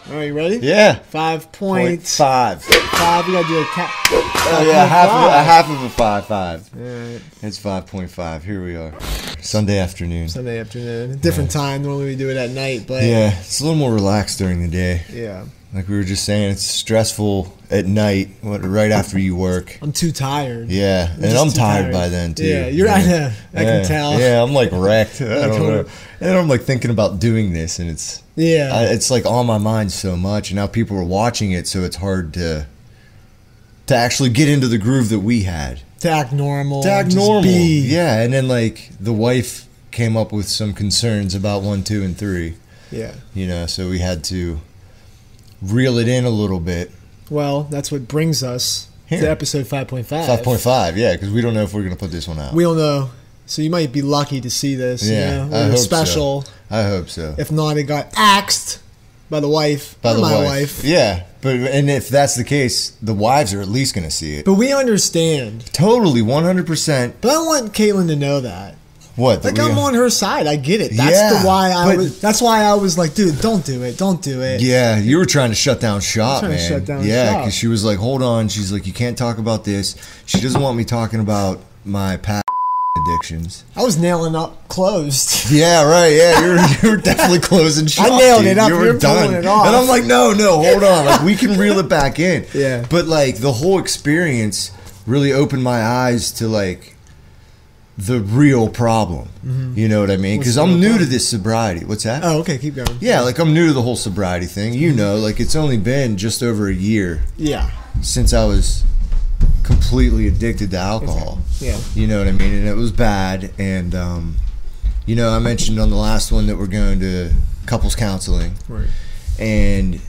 All right, you ready? Yeah. 5.5. 5. We gotta do a cat. Oh yeah, half of a 5.5. All right. It's 5.5. Here we are. Sunday afternoon. Sunday afternoon. Different time. Normally we do it at night, but Yeah, it's a little more relaxed during the day. yeah. Like we were just saying, it's stressful at night, right after you work. I'm too tired. Yeah, and just I'm too tired by then too. Yeah, you're. I know. I can tell. Yeah, I'm like wrecked. I don't know. And I'm like thinking about doing this, and it's it's like on my mind so much. And now people are watching it, so it's hard to actually get into the groove that we had. To act normal. To act just normal. be. Yeah, and then like the wife came up with some concerns about 1, 2, and 3. Yeah. You know, so we had to reel it in a little bit. Well, that's what brings us Here. to episode 5.5. 5.5, yeah, because we don't know if we're going to put this one out. We don't know. So you might be lucky to see this. Yeah, You know? I hope special. so. I hope so. If not, it got axed by the wife. By or the my wife. Yeah, and if that's the case, the wives are at least going to see it. But we understand. Totally, 100%. But I want Caitlin to know that. What? Like I'm on her side. I get it. That's Yeah, That's why I was like, dude, don't do it. Don't do it. Yeah, you were trying to shut down shop, trying to man. shut down yeah, shop. because she was like, hold on. She's like, you can't talk about this. She doesn't want me talking about my past addictions. I was nailing up closed. Yeah, right. Yeah, you were definitely closing shop. I nailed dude. it up. You were You're done. pulling it off. And I'm like, no, hold on. Like we can reel it back in. Yeah. But like the whole experience really opened my eyes to like the real problem. You know what I mean? Because I'm new to this sobriety. What's that? Oh, okay. Keep going. Yeah, like I'm new to the whole sobriety thing. You know, like it's only been just over a year Yeah. since I was completely addicted to alcohol. Yeah. You know what I mean? And it was bad. And, you know, I mentioned on the last one that we're going to couples counseling. Right. And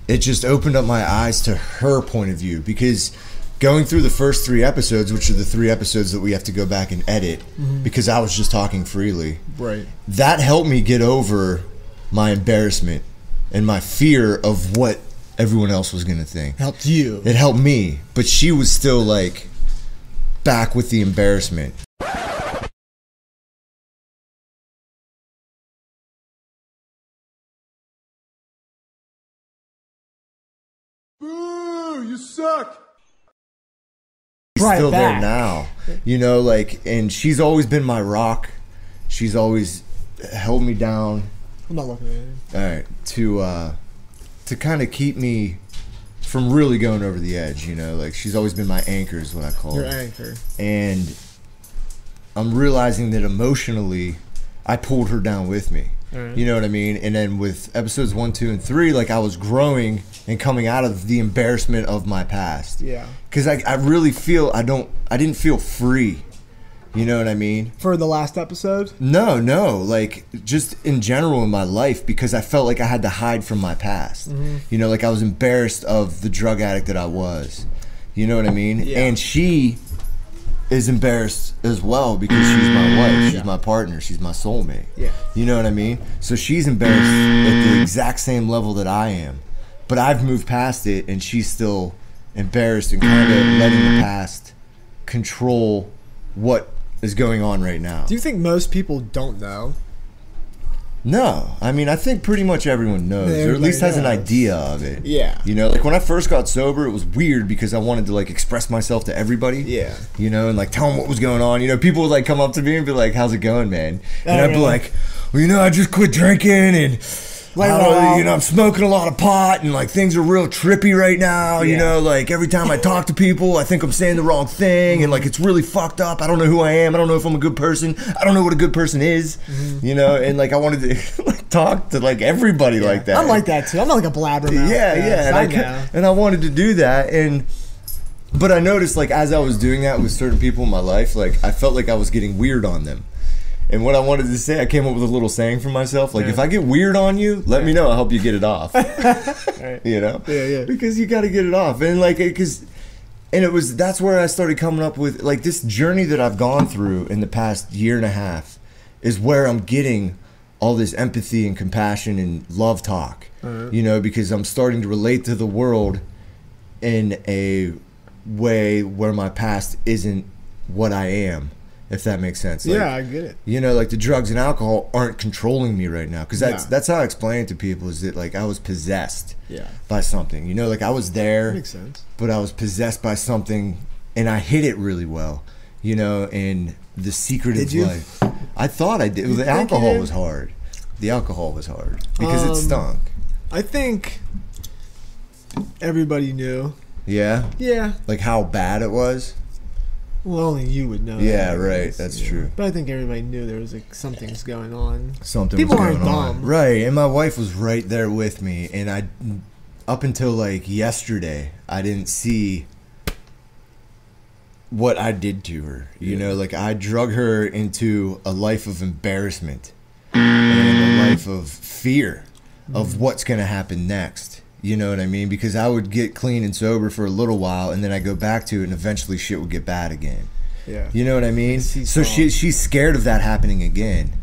it just opened up my eyes to her point of view. Because going through the first 3 episodes, which are the 3 episodes that we have to go back and edit, because I was just talking freely, Right. that helped me get over my embarrassment and my fear of what everyone else was going to think. Helped you. It helped me, but she was still like back with the embarrassment. Boo! You suck! She's Right still back. there now. You know, like, and she's always been my rock. She's always held me down. I'm not looking at it. All right, to kind of keep me from really going over the edge, you know, like she's always been my anchor is what I call Your it. anchor. And I'm realizing that emotionally I pulled her down with me. Right. You know what I mean? And then with episodes 1, 2, and 3, like I was growing and coming out of the embarrassment of my past. Yeah. Because I really feel I didn't feel free. You know what I mean? For the last episode? No, like just in general in my life, because I felt like I had to hide from my past. You know, like I was embarrassed of the drug addict that I was. You know what I mean? Yeah. And she is embarrassed as well because she's my wife, she's my partner, she's my soulmate. Yeah. You know what I mean? So she's embarrassed at the exact same level that I am. But I've moved past it and she's still embarrassed and kind of letting the past control what is going on right now. Do you think most people don't know? No, I mean, I think pretty much everyone knows, or at least has an idea of it. Yeah. You know, like when I first got sober, it was weird because I wanted to like express myself to everybody. Yeah. You know, and like tell them what was going on. You know, people would like come up to me and be like, "How's it going, man?" And I'd be like, "Well, you know, I just quit drinking and you know, I'm smoking a lot of pot and like things are real trippy right now. You know, like every time I talk to people, I think I'm saying the wrong thing and like it's really fucked up. I don't know who I am. I don't know if I'm a good person. I don't know what a good person is. You know, and like I wanted to like talk to like everybody like that. I'm like that too. I'm not like a blabbermouth. Yeah. And I wanted to do that but I noticed like as I was doing that with certain people in my life, like I felt like I was getting weird on them. And what I wanted to say, I came up with a little saying for myself, like, if I get weird on you, let me know. I'll help you get it off. Right. You know? Yeah. Because you got to get it off. And, like, that's where I started coming up with, like, this journey that I've gone through in the past year and a half is where I'm getting all this empathy and compassion and love talk. You know, because I'm starting to relate to the world in a way where my past isn't what I am. if that makes sense. Like, yeah, I get it. You know, like the drugs and alcohol aren't controlling me right now, because that's how I explain it to people, is that like I was possessed by something. You know, like I was there, makes sense, but I was possessed by something, and I hid it really well. You know, and the secret of life. I thought I did. The alcohol was hard. The alcohol was hard because it stunk. I think everybody knew. Yeah? Yeah. Like how bad it was? Well, only you would know. Yeah, right. That's true. But I think everybody knew there was like something's going on. People aren't dumb. Right. And my wife was right there with me. And up until like yesterday, I didn't see what I did to her. You know, like I drug her into a life of embarrassment and a life of fear of what's going to happen next. You know what I mean? Because I would get clean and sober for a little while, and then I go back to it, and eventually shit would get bad again. Yeah. You know what I mean? So she's scared of that happening again.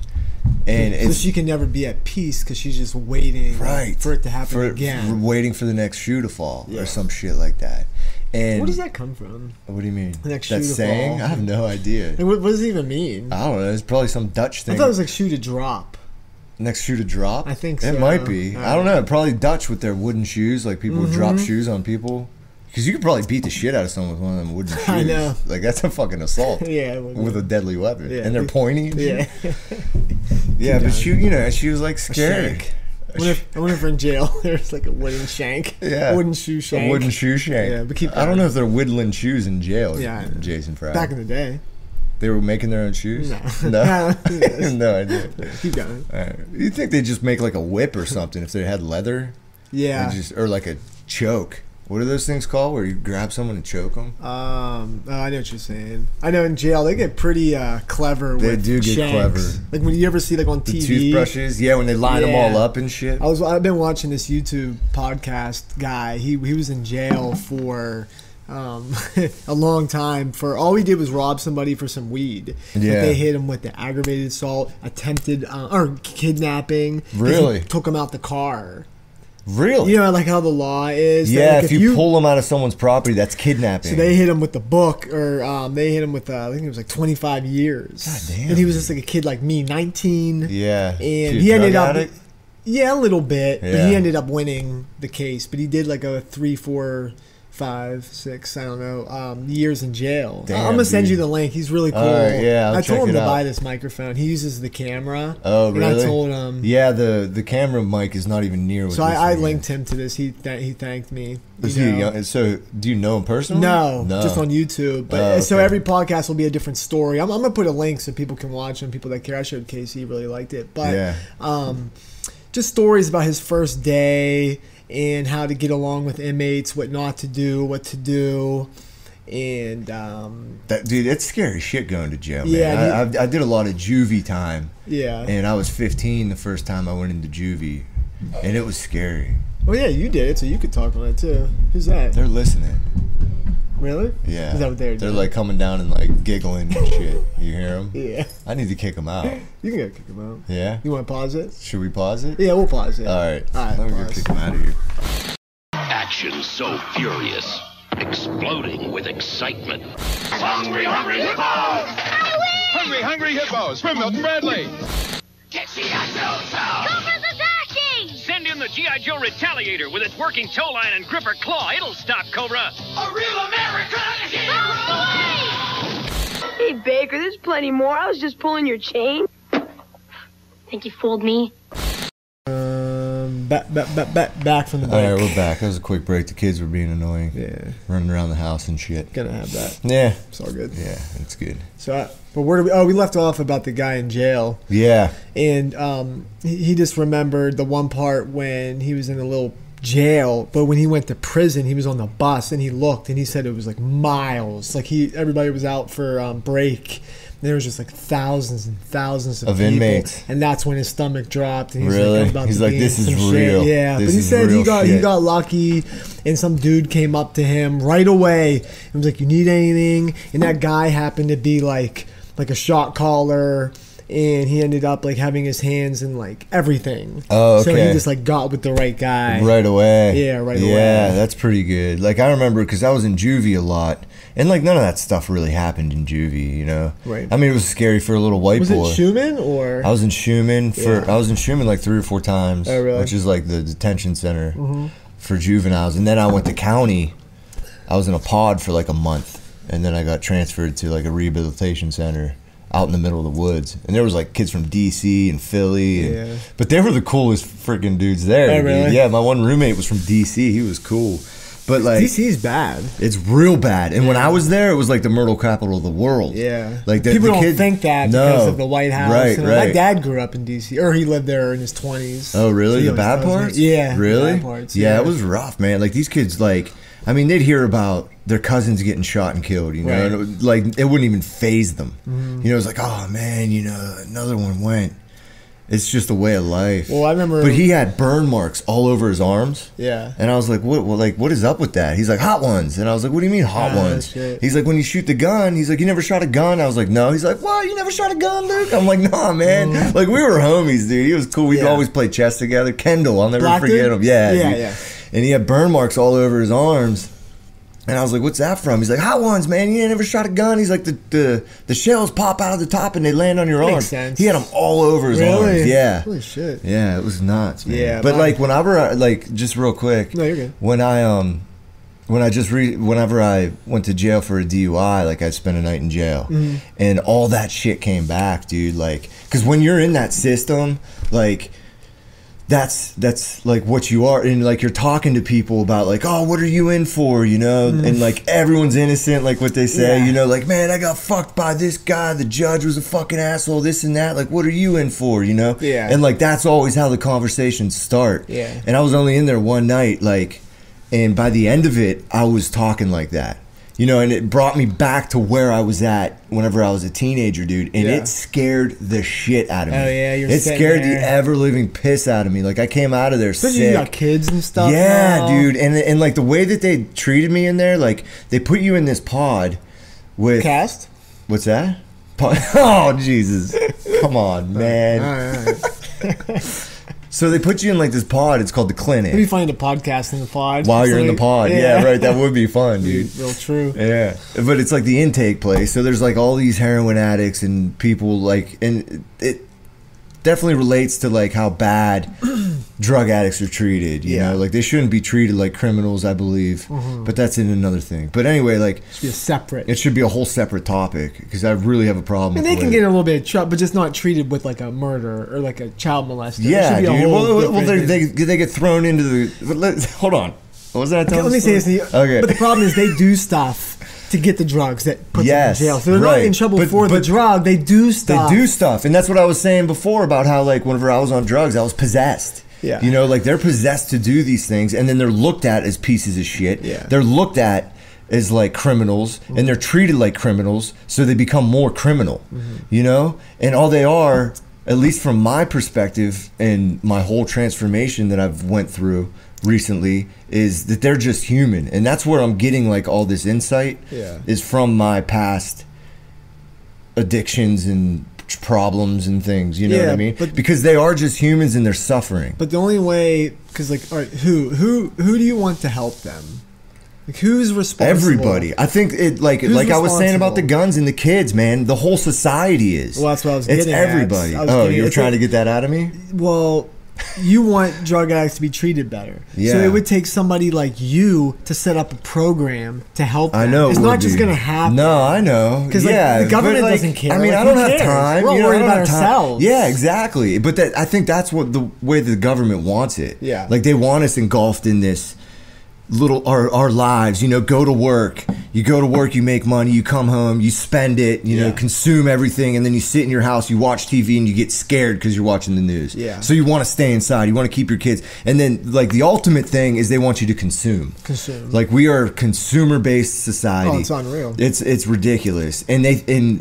And so she can never be at peace because she's just waiting for it to happen again. Waiting for the next shoe to fall or some shit like that. And where does that come from? What do you mean? The next shoe to saying? fall. I have no idea. And what does it even mean? I don't know. It's probably some Dutch thing. I thought it was like shoe to drop. Next shoe to drop? I think so. It might be. I don't know. Probably Dutch with their wooden shoes. Like people would drop shoes on people. Because you could probably beat the shit out of someone with one of them wooden shoes. I know. Like that's a fucking assault. With a deadly weapon. Yeah. And they're pointy. And yeah, but she was like scary. I wonder if in jail there's like a wooden shank. Yeah. A wooden shoe shank. A wooden shoe shank. Yeah, but I don't know if they're whittling shoes in jail. Yeah. Jason Fry. Back in the day. They were making their own shoes? No. No idea. Keep going. Right. You'd think they'd just make like a whip or something if they had leather. Yeah. Or like a choke. What are those things called where you grab someone and choke them? I know what you're saying. I know in jail they get pretty clever with They do get shanks. clever. Like when you ever see like on TV. The toothbrushes? Yeah, when they line them all up and shit. I've been watching this YouTube podcast guy. He was in jail for a long time. For all he did was rob somebody for some weed. Yeah. But they hit him with the aggravated assault, attempted or kidnapping. Really? He took him out the car. Really? You know, like how the law is. Yeah, like if you pull them out of someone's property, that's kidnapping. So they hit him with the book, or they hit him with, I think it was like 25 years. God damn. And he was just like a kid like me, 19. Yeah. And he ended up... Addict? Yeah, a little bit. Yeah. But he ended up winning the case. But he did like a 3, 4, 5, 6, I don't know, years in jail. Damn, I'm going to send you the link. He's really cool. Yeah, I told him to out. buy this microphone. He uses the camera. Oh, really? And I told him... Yeah, the camera mic is not even near what So I linked him to this. He thanked me. So do you know him personally? No, just on YouTube. But so every podcast will be a different story. I'm gonna put a link so people can watch them. People that care. I showed Casey, he really liked it. But just stories about his first day and how to get along with inmates, what not to do, what to do, and dude, it's scary shit going to jail. Man. Yeah, I did a lot of juvie time. Yeah, and I was 15 the first time I went into juvie, and it was scary. Oh yeah, you did it, so you could talk on it too. Who's that? They're listening. Really? Yeah. Is that what they're doing? Like coming down and like giggling and shit. You hear them? Yeah. I need to kick them out. You can go kick them out. Yeah. You want to pause it? Should we pause it? Yeah, we'll pause it. All right. Let me go kick them out of here. Action so furious, exploding with excitement. Hungry, hungry hippos! I win! Hungry, hungry hippos from Milton Bradley. Get G.I. Joe! Cobra Sasaki! Send in the G.I. Joe Retaliator with its working toe line and gripper claw. It'll stop Cobra. A real American hero! Hey, Baker, there's plenty more. I was just pulling your chain. Think you fooled me? Back from the break. All right, we're back. That was a quick break. The kids were being annoying. Yeah. Running around the house and shit. Gonna have that. Yeah. It's all good. Yeah, it's good. So, but where do we? Oh, we left off about the guy in jail. Yeah. And he just remembered the one part when he was in a little jail, but when he went to prison, he was on the bus and he looked and he said it was like miles. Like everybody was out for break. There was just like thousands and thousands of people. Inmates, and that's when his stomach dropped. And he's like, "This is real." Yeah, but he said he got lucky, and some dude came up to him right away and was like, "You need anything?" And that guy happened to be like a shot caller, and he ended up like having his hands in like everything. Oh, okay. So he just like got with the right guy right away. Yeah, right away. Yeah, that's pretty good. Like I remember because I was in juvie a lot, and like none of that stuff really happened in juvie, you know. Right. I mean, it was scary for a little white boy. Was it Schumann or? I was in Schumann I was in Schumann like 3 or 4 times. Oh, really? Which is like the detention center for juveniles, and then I went to county. I was in a pod for like a month, and then I got transferred to like a rehabilitation center out in the middle of the woods, and there was like kids from DC and Philly, but they were the coolest freaking dudes there. Oh, really? Dude. Yeah, my one roommate was from DC. He was cool, but like DC's bad. It's real bad. And when I was there, it was like the murder capital of the world. Yeah, like people don't think that because of the White House. Right, My dad grew up in DC, or he lived there in his 20s. Oh, really? So the bad parts? Yeah, really. The bad parts, yeah, it was rough, man. Like these kids, like. I mean, they'd hear about their cousins getting shot and killed, you know, right. and it wouldn't even faze them. You know, it was like, oh man, you know, another one went. It's just a way of life. Well, I remember, but he had burn marks all over his arms. Yeah, and I was like, what? Well, like, what is up with that? He's like, hot ones, and I was like, what do you mean hot ones? Shit. He's like, when you shoot the gun. He's like, you never shot a gun? I was like, no. He's like, what? You never shot a gun, Luke? I'm like, nah, man. Like we were homies, dude. He was cool. We'd always play chess together. Kendall, I'll never forget him. Yeah, yeah. And he had burn marks all over his arms. And I was like, what's that from? He's like, hot ones, man. You ain't never shot a gun. He's like, the shells pop out of the top and they land on your arm. Makes sense. He had them all over his arms. Yeah. Holy shit. Yeah, it was nuts, man. Yeah, but like whenever I, like, just real quick. No, you're good. Whenever I went to jail for a DUI, like I spent a night in jail, and all that shit came back, dude. Like, because when you're in that system, like. That's like what you are, and like you're talking to people about like, oh, what are you in for, you know, and like everyone's innocent, like what they say, you know, like, man, I got fucked by this guy, the judge was a fucking asshole, this and that, like, what are you in for, you know? And like that's always how the conversations start. And I was only in there one night, like, and by the end of it I was talking like that. You know, and it brought me back to where I was at whenever I was a teenager, dude. And it scared the shit out of me. Oh, yeah, it scared the ever-living piss out of me. Like, I came out of there sick. You got kids and stuff Yeah, now. dude. And, like, the way that they treated me in there, like, they put you in this pod with... Cast? What's that? Oh, Jesus. Come on, man. All right. So they put you in like this pod. It's called the clinic. It'd be funny to podcast in the pod. While you're in the pod. Yeah, right. That would be fun, dude. Real true. Yeah. But it's like the intake place. So there's like all these heroin addicts and people like, and it definitely relates to like how bad drug addicts are treated. You know, like they shouldn't be treated like criminals, I believe. But that's in another thing. But anyway, like it should be a separate. It should be a whole separate topic because I really have a problem. And they can get a little bit of trouble, but just not treated with like a murder or like a child molester. Yeah, dude. Well, they get thrown into the. Hold on. What was that? Let me say this. Okay. But the problem is they do stuff to get the drugs that puts them in jail. So they're not in trouble for the drug. They do stuff. They do stuff. And that's what I was saying before about how like whenever I was on drugs, I was possessed. Yeah. You know, like they're possessed to do these things and then they're looked at as pieces of shit. Yeah. They're looked at as like criminals and they're treated like criminals, so they become more criminal. You know? And all they are, at least from my perspective and my whole transformation that I've went through recently, is that they're just human. And that's where I'm getting like all this insight is from my past addictions and problems and things, you know what I mean? Because they are just humans and they're suffering. But the only way, because like, all right, who do you want to help them? Like, who's responsible? Everybody. I think it like I was saying about the guns and the kids, man. The whole society is. Well, that's what I was getting at. It's everybody. Oh, you were trying to get that out of me? Well, you want drug addicts to be treated better. Yeah. So it would take somebody like you to set up a program to help them. I know. It's not just going to happen. No, I know. Because the government doesn't care. I mean, I don't have time. We're all worried about ourselves. Yeah, exactly. But I think that's what the way the government wants it. Yeah. Like they want us engulfed in this little our lives, you know. Go to work, you make money, you come home, you spend it, you know, consume everything, and then you sit in your house, you watch TV, and you get scared because you're watching the news. So you want to stay inside, you want to keep your kids, and then like the ultimate thing is they want you to consume. Like we are a consumer based society. Oh, it's unreal. It's ridiculous. And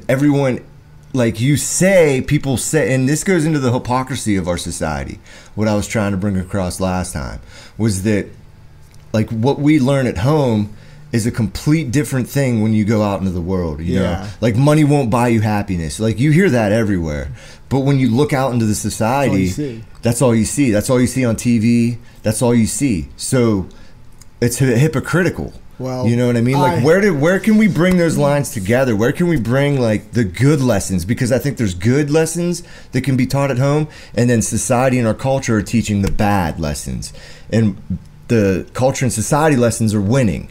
everyone, like people say, and this goes into the hypocrisy of our society. What I was trying to bring across last time was that like what we learn at home is a complete different thing when you go out into the world, you know? Like, money won't buy you happiness. Like, you hear that everywhere. But when you look out into the society, that's all you see. That's all you see on TV. That's all you see. So it's hypocritical. Well, you know what I mean? Like, where can we bring those lines together? Where can we bring, like, the good lessons? Because I think there's good lessons that can be taught at home, and then society and our culture are teaching the bad lessons. And the culture and society lessons are winning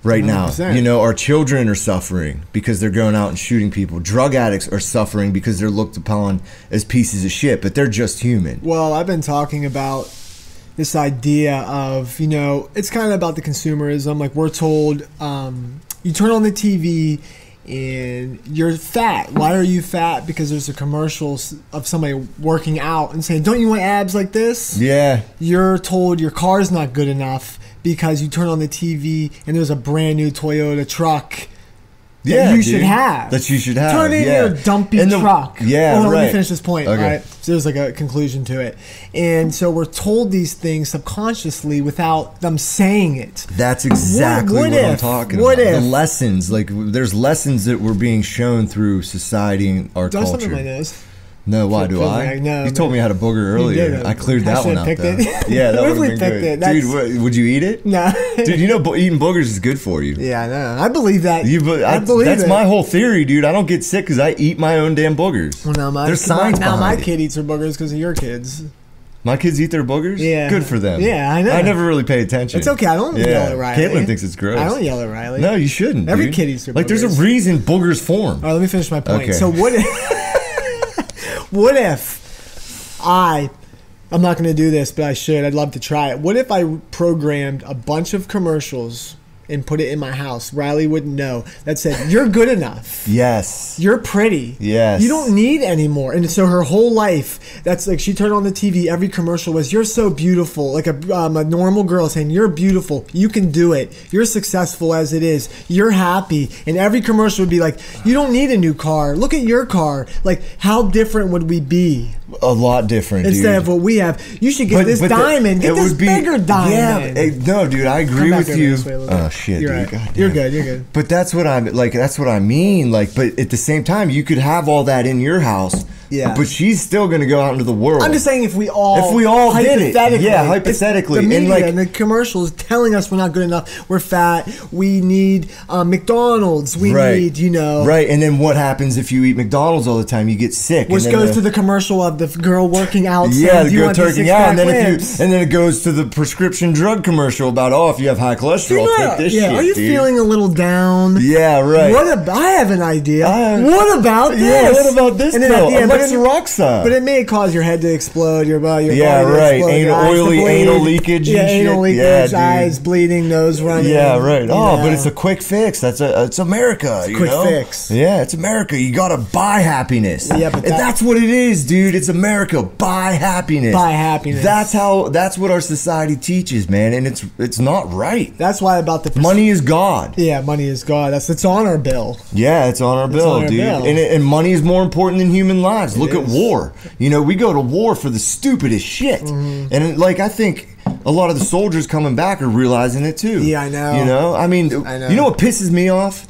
right 100%. Now. You know, our children are suffering because they're going out and shooting people. Drug addicts are suffering because they're looked upon as pieces of shit, but they're just human. Well, I've been talking about this idea of, you know, it's kind of about the consumerism. Like, we're told, you turn on the TV and you're fat. Why are you fat? Because there's a commercial of somebody working out and saying, don't you want abs like this? Yeah. You're told your car's not good enough because you turn on the TV and there's a brand new Toyota truck that you should have. That you should have. Turn in your dumpy truck. Yeah, right. Let me finish this point. Okay. Right? So there's like a conclusion to it. And so we're told these things subconsciously without them saying it. That's exactly what I'm talking about. The lessons. Like, there's lessons that were being shown through society and our culture. Don't my nose. No, why do I? No, you told me I had a booger earlier. I cleared that one out, though. Yeah, that would have been good. Dude, would you eat it? No. Dude, you know eating boogers is good for you. Yeah, I know. I believe that. I believe that's my whole theory, dude. I don't get sick because I eat my own damn boogers. Well, now there's science behind it. Now my kid eats her boogers because of your kids. My kids eat their boogers? Yeah. Good for them. Yeah, I know. I never really pay attention. It's okay. I don't yell at Riley. Caitlin thinks it's gross. I don't yell at Riley. No, you shouldn't. Every kid eats their boogers. Like, there's a reason boogers form. All right, let me finish my point. Okay. So what if I'm not going to do this, but I should. I'd love to try it. What if I programmed a bunch of commercials and put it in my house? Riley wouldn't know. That said, you're good enough. Yes. You're pretty. Yes. You don't need any more. And so her whole life, that's like, she turned on the TV, every commercial was, you're so beautiful. Like a normal girl saying, you're beautiful. You can do it. You're successful as it is. You're happy. And every commercial would be like, you don't need a new car. Look at your car. Like, how different would we be? A lot different, instead of what we have. You should get this diamond. Get this bigger diamond. Yeah, no, dude, I agree with you. Oh shit, you're dude. Right. You're good. You're good. But that's what I'm like. That's what I mean. Like, but at the same time, you could have all that in your house. Yeah. But she's still going to go out into the world. I'm just saying, if we all did it, yeah, hypothetically, the media and the commercials telling us we're not good enough, we're fat, we need McDonald's, we need, you know, right. And then what happens if you eat McDonald's all the time? You get sick. Which goes to the commercial of the girl working out. Yeah, the girl turking out, and then it goes to the prescription drug commercial about, oh, if you have high cholesterol, take this shit. Are you feeling a little down? Yeah, right. I have an idea. What about this? Yeah, what about this? And then at the end, Roxanne. But it may cause your head to explode, your body to explode, anal leakage. Yeah, anal leakage, eyes bleeding, nose running. Yeah, right. But it's a quick fix. It's America. It's a quick fix. Yeah, it's America. You gotta buy happiness. Yeah, but that's what it is, dude. It's America. Buy happiness. Buy happiness. That's what our society teaches, man, and it's not right. That's why about the money is God. Yeah, money is God. It's on our bill. Yeah, it's on our bill, dude. And money is more important than human lives. Look at war. You know, we go to war for the stupidest shit. Mm-hmm. And like, I think a lot of the soldiers coming back are realizing it too. Yeah, I know. You know, I mean, you know what pisses me off?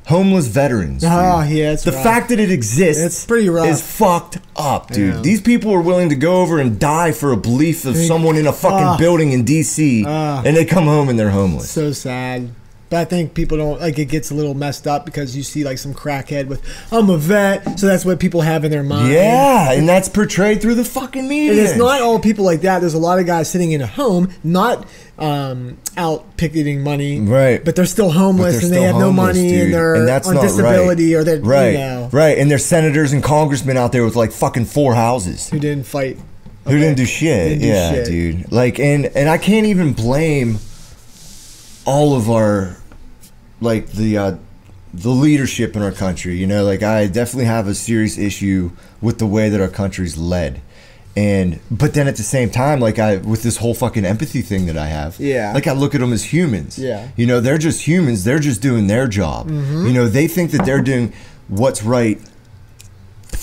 Homeless veterans. Dude. Oh, yeah, it's the rough. fact that it exists, it's pretty rough. Is fucked up, dude. Yeah. These people are willing to go over and die for a belief of someone in a fucking building in DC, and they come home and they're homeless. So sad. But I think people don't, like, it gets a little messed up because you see, like, some crackhead with, I'm a vet, so that's what people have in their mind. Yeah, and that's portrayed through the fucking media. And it's not all people like that. There's a lot of guys sitting in a home, not out picketing money, right? But they're still homeless and they have no money, dude. And they're on disability, or they're, right, you know. Right, and there's senators and congressmen out there with, like, fucking 4 houses. Who didn't fight. Who didn't do shit. Yeah, dude. Like, and I can't even blame all of our, like, the leadership in our country, you know. Like, I definitely have a serious issue with the way that our country's led, but then at the same time, like, with this whole fucking empathy thing that I have, like, I look at them as humans. Yeah, you know, they're just humans. They're just doing their job. Mm-hmm. You know, they think that they're doing what's right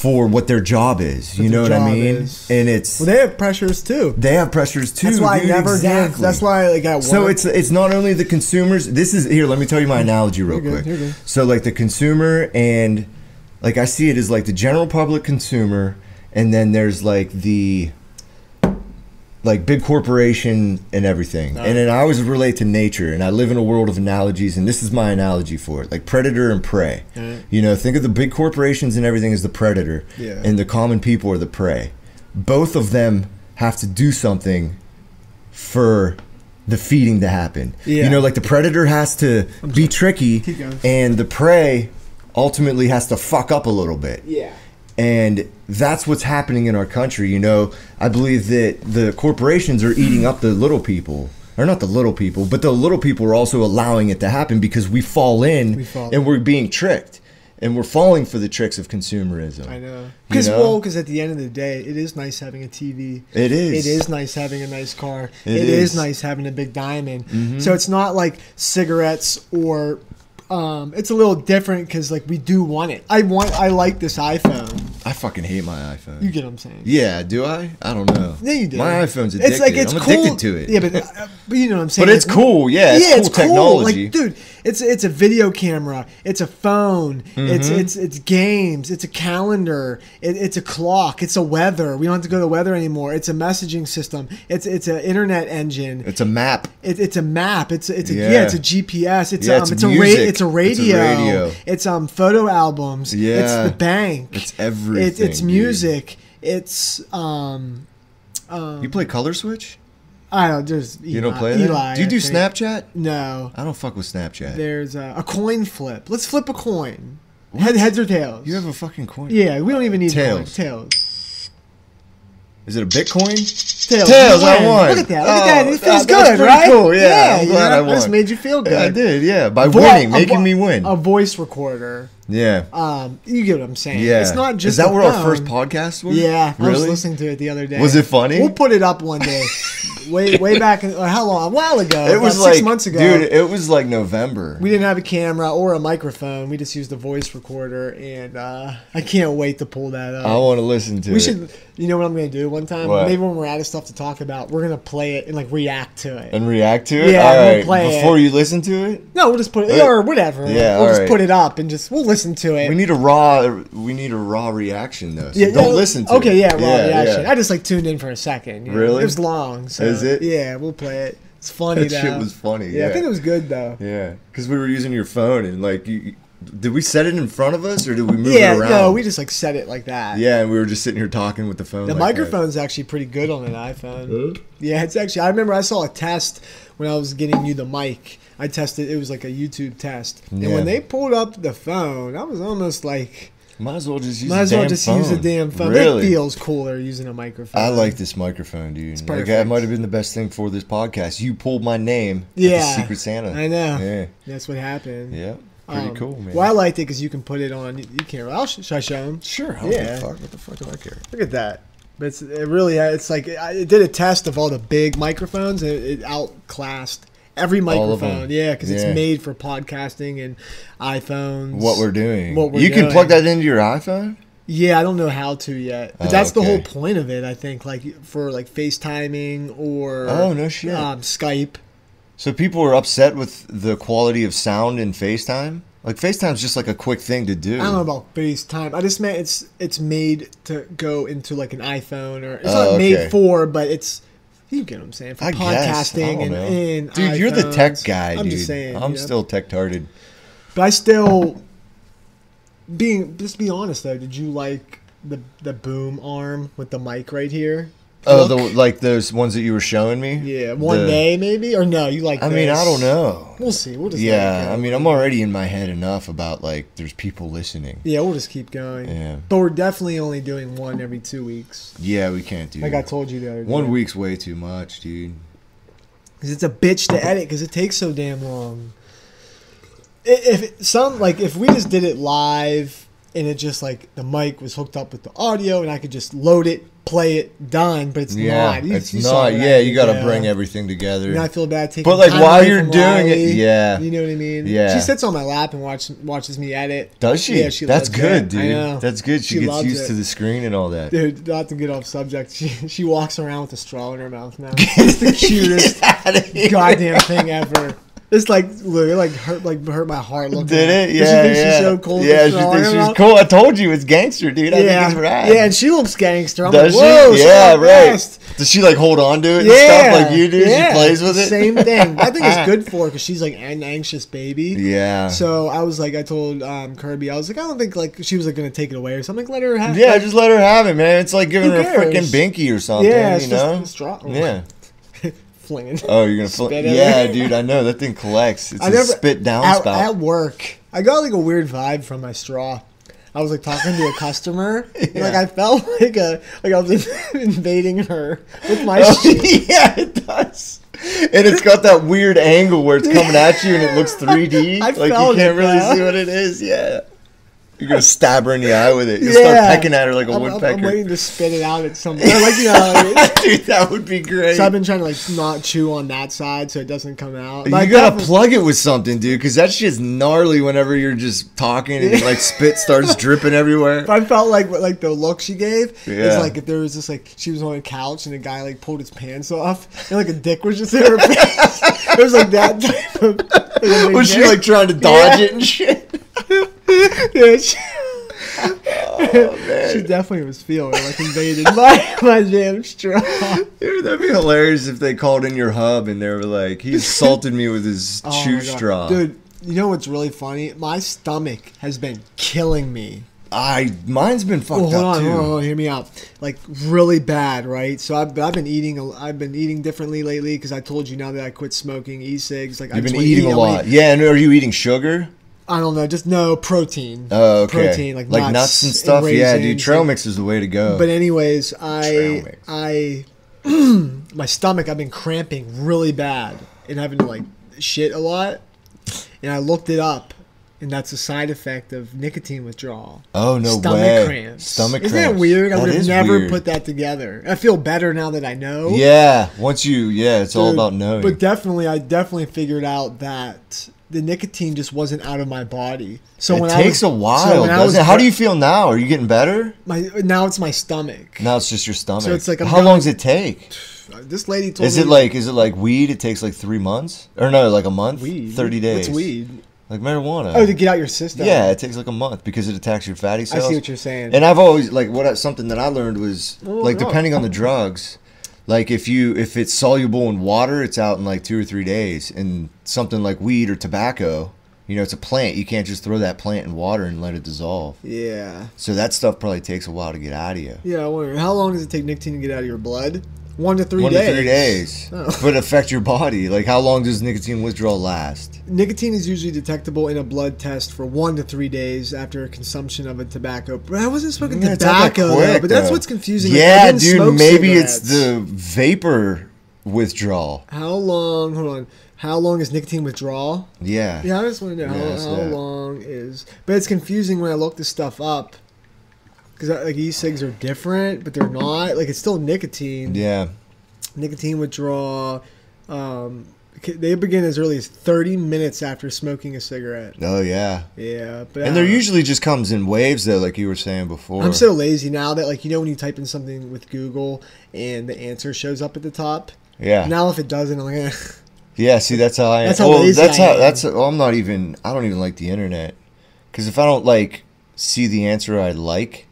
for what their job is. You know what I mean? And it's they have pressures too. That's why I never give. That's why like at work. So it's not only the consumers. This is here. Let me tell you my analogy real quick. You're good. So like the consumer and like I see it as like the general public consumer, and then there's like the like big corporation and everything. And then I always relate to nature, and I live in a world of analogies, and this is my analogy for it, like predator and prey. You know, think of the big corporations and everything as the predator, and the common people are the prey. Both of them have to do something for the feeding to happen. You know, like the predator has to be tricky, and the prey ultimately has to fuck up a little bit. And that's what's happening in our country. You know, I believe that the corporations are eating up the little people. Or not the little people, but the little people are also allowing it to happen because we fall in and we're being tricked. And we're falling for the tricks of consumerism. I know. Because at the end of the day, it is nice having a TV. It is. It is nice having a nice car. It is nice having a big diamond. So it's not like cigarettes or... it's a little different because like we do want it. I like this iPhone. I fucking hate my iPhone. You get what I'm saying? Yeah, do I? I don't know. Yeah, you do. My iPhone's addicted. It's like I'm cool. Addicted to it. Yeah, but you know what I'm saying. But it's cool. Yeah, it's cool technology. Like, dude, it's a video camera. It's a phone. It's games. It's a calendar. It's a clock. It's a weather. We don't have to go to the weather anymore. It's a messaging system. It's an internet engine. It's a map. It's a map. It's a GPS. It's a radio. It's photo albums. Yeah. It's the bank. It's everything. It's music. It's You play Color Switch? I don't just you don't play that? Do you do Snapchat? No. I don't fuck with Snapchat. There's a coin flip. Let's flip a coin. Heads or tails? You have a fucking coin. Yeah, we don't even need tails. Tails. Is it a Bitcoin? Tails. I won. Look at that. It feels good, right? Cool. Yeah, I'm glad I won. I just made you feel good. I did, yeah. By winning, making me win. A voice recorder. Yeah. You get what I'm saying. Yeah. It's not just Is that where our first podcast was? Yeah. Really? I was listening to it the other day. Was it funny? We'll put it up one day. way back, how long? A while ago. It was like 6 months ago. Dude, it was like November. We didn't have a camera or a microphone. We just used a voice recorder, and I can't wait to pull that up. I want to listen to it. We should. You know what I'm going to do one time? What? Maybe when we're out of stuff to talk about, we're going to play it and like react to it. And react to it? Yeah, all right. we'll play Before it. you listen to it? No, we'll just put it, or whatever. Yeah, we'll just put it up and we'll listen to it. We need a raw reaction though. So don't listen to it. Okay, raw reaction. I just like tuned in for a second. Really? It was long. So, is it? Yeah, we'll play it. It's funny. That shit was funny. Yeah, I think it was good though. Yeah, because we were using your phone and like did we set it in front of us or did we move it around? No, we just like set it like that. Yeah, and we were just sitting here talking with the phone. The microphone's actually pretty good on an iPhone. Yeah, it's actually. I remember I saw a test when I was getting you the mic. I tested. It was like a YouTube test, and when they pulled up the phone, I was almost like, might as well just use. Use a damn phone. Really? It feels cooler using a microphone. I like this microphone, dude. It's perfect. Like, that might have been the best thing for this podcast. You pulled my name. Yeah, the Secret Santa. I know. Yeah, that's what happened. Yeah. Pretty cool, man. Well, I liked it because you can put it on. You can't. Should I show him? Sure. Yeah. What the fuck do I care? Look at that. But it's like it did a test of all the big microphones. And it outclassed every microphone. Yeah, because it's made for podcasting and iPhones. What we're doing. You can plug that into your iPhone? Yeah, I don't know how to yet, but that's the whole point of it. I think, like for like FaceTiming or no shit, Skype. So people are upset with the quality of sound in FaceTime? Like FaceTime's just like a quick thing to do. I don't know about FaceTime. I just meant it's made to go into like an iPhone or it's not made for, but it's you get what I'm saying for podcasting and dude, iPhones. You're the tech guy. I'm dude. just saying. I'm still tech-tarded. But I still just be honest though. Did you like the boom arm with the mic right here? Oh, like those ones that you were showing me? Yeah, one day maybe? Or no, you like this? I mean, I don't know. We'll see. We'll just I mean, I'm already in my head enough about, like, there's people listening. Yeah, we'll just keep going. Yeah. But we're definitely only doing one every 2 weeks. Yeah, we can't do like I told you the other day. 1 week's way too much, dude. Because it's a bitch to edit because it takes so damn long. If we just did it live and it just, like, the mic was hooked up with the audio and I could just load it play it done, but it's not. It's not. Yeah, you got to bring everything together. And I feel bad taking. But like time while away you're from doing Riley, it, yeah, you know what I mean. Yeah, she sits on my lap and watches me edit. Does she? Yeah, she. That's loves good, it. dude. I know. That's good. She gets used to the screen and all that. Dude, not to get off subject. She walks around with a straw in her mouth now. It's the cutest goddamn thing ever. It's like literally hurt my heart looking. Did at it? it. Yeah, She thinks she's so cool. Yeah, she thinks she's cool. I told you it's gangster, dude. I think it's rad. Yeah, and she looks gangster. I'm Does like, whoa, she? Yeah, right. Best. Does she like hold on to it and stuff like you do? Yeah, she plays with it. Same thing. I think it's good for her because she's like an anxious baby. Yeah. So I was like, I told Kirby, I was like, I don't think like she was like gonna take it away or something. Let her have. Yeah, just let her have it, man. It's like giving her a freaking binky or something. Yeah, you know. Just straw. Yeah. Flinging. Oh, you're gonna fling? Yeah, dude. I know that thing collects. It's a spit downspout. At work, I got like a weird vibe from my straw. I was like talking to a customer, and like I felt like I was invading her with my shit. Yeah, it does. And it's got that weird angle where it's coming at you and it looks 3D. Like you can't really see what it is. Yeah. You're gonna stab her in the eye with it. You'll start pecking at her like a woodpecker. I'm waiting to spit it out at some point. Like, you know, dude, that would be great. So I've been trying to like not chew on that side so it doesn't come out. You gotta plug it with something, dude, because that shit's gnarly whenever you're just talking and like spit starts dripping everywhere. I felt like the look she gave is like if there was just like she was on a couch and a guy like pulled his pants off and like a dick was just in her face. It was like that type of. Was she like trying to dodge it and shit? Yeah, she definitely was feeling like invaded my damn straw. Dude, that'd be hilarious if they called in your hub and they were like, he assaulted me with his chew straw. Dude, you know what's really funny? My stomach has been killing me. Mine's been fucked up too. Hold on, hear me out. Like really bad, right? So I've been eating differently lately because I told you now that I quit smoking e-cigs. Like you've been eating a lot. Yeah, and are you eating sugar? I don't know, just no protein. Oh, okay. Protein, like nuts and stuff. Yeah, dude, trail mix is the way to go. But anyways, my stomach, I've been cramping really bad and having to like shit a lot. And I looked it up, and that's a side effect of nicotine withdrawal. Oh no Stomach way! Cramps. Stomach cramps. Isn't that weird? I would have never weird. put that together. I feel better now that I know. Yeah, it's all about knowing. But I definitely figured out that the nicotine just wasn't out of my body. So it takes a while, doesn't it? How do you feel now? Are you getting better? Now it's my stomach. Now it's just your stomach. So it's like how long does it take? This lady told me. Is it like weed? It takes like 3 months, or no, like a month? Weed. 30 days. What's weed? Like marijuana. Oh, to get out your system. Yeah, it takes like a month because it attacks your fatty cells. I see what you're saying. And I've always something that I learned was depending on the drugs, like if it's soluble in water, it's out in like 2 or 3 days, and something like weed or tobacco. You know, it's a plant. You can't just throw that plant in water and let it dissolve. Yeah. So that stuff probably takes a while to get out of you. Yeah, I wonder, how long does it take nicotine to get out of your blood? 1 to 3 days. 1 to 3 days. Oh. But affect your body. Like, how long does nicotine withdrawal last? Nicotine is usually detectable in a blood test for 1 to 3 days after consumption of a tobacco. But I wasn't smoking tobacco, though, but that's what's confusing. Yeah, dude, maybe it's the vapor withdrawal. How long? Hold on. How long is nicotine withdrawal? Yeah. Yeah, I just want to know how long is. But it's confusing when I look this stuff up because like e-cigs are different, but they're not. Like it's still nicotine. Yeah. Nicotine withdrawal. They begin as early as 30 minutes after smoking a cigarette. Oh yeah. Yeah, but and there usually just comes in waves though, like you were saying before. I'm so lazy now that like when you type in something with Google and the answer shows up at the top. Yeah. Now if it doesn't, I'm like. Yeah, see, that's how I am. That's how lazy I am. I'm not even. I don't even like the internet, because if I don't like see the answer I like,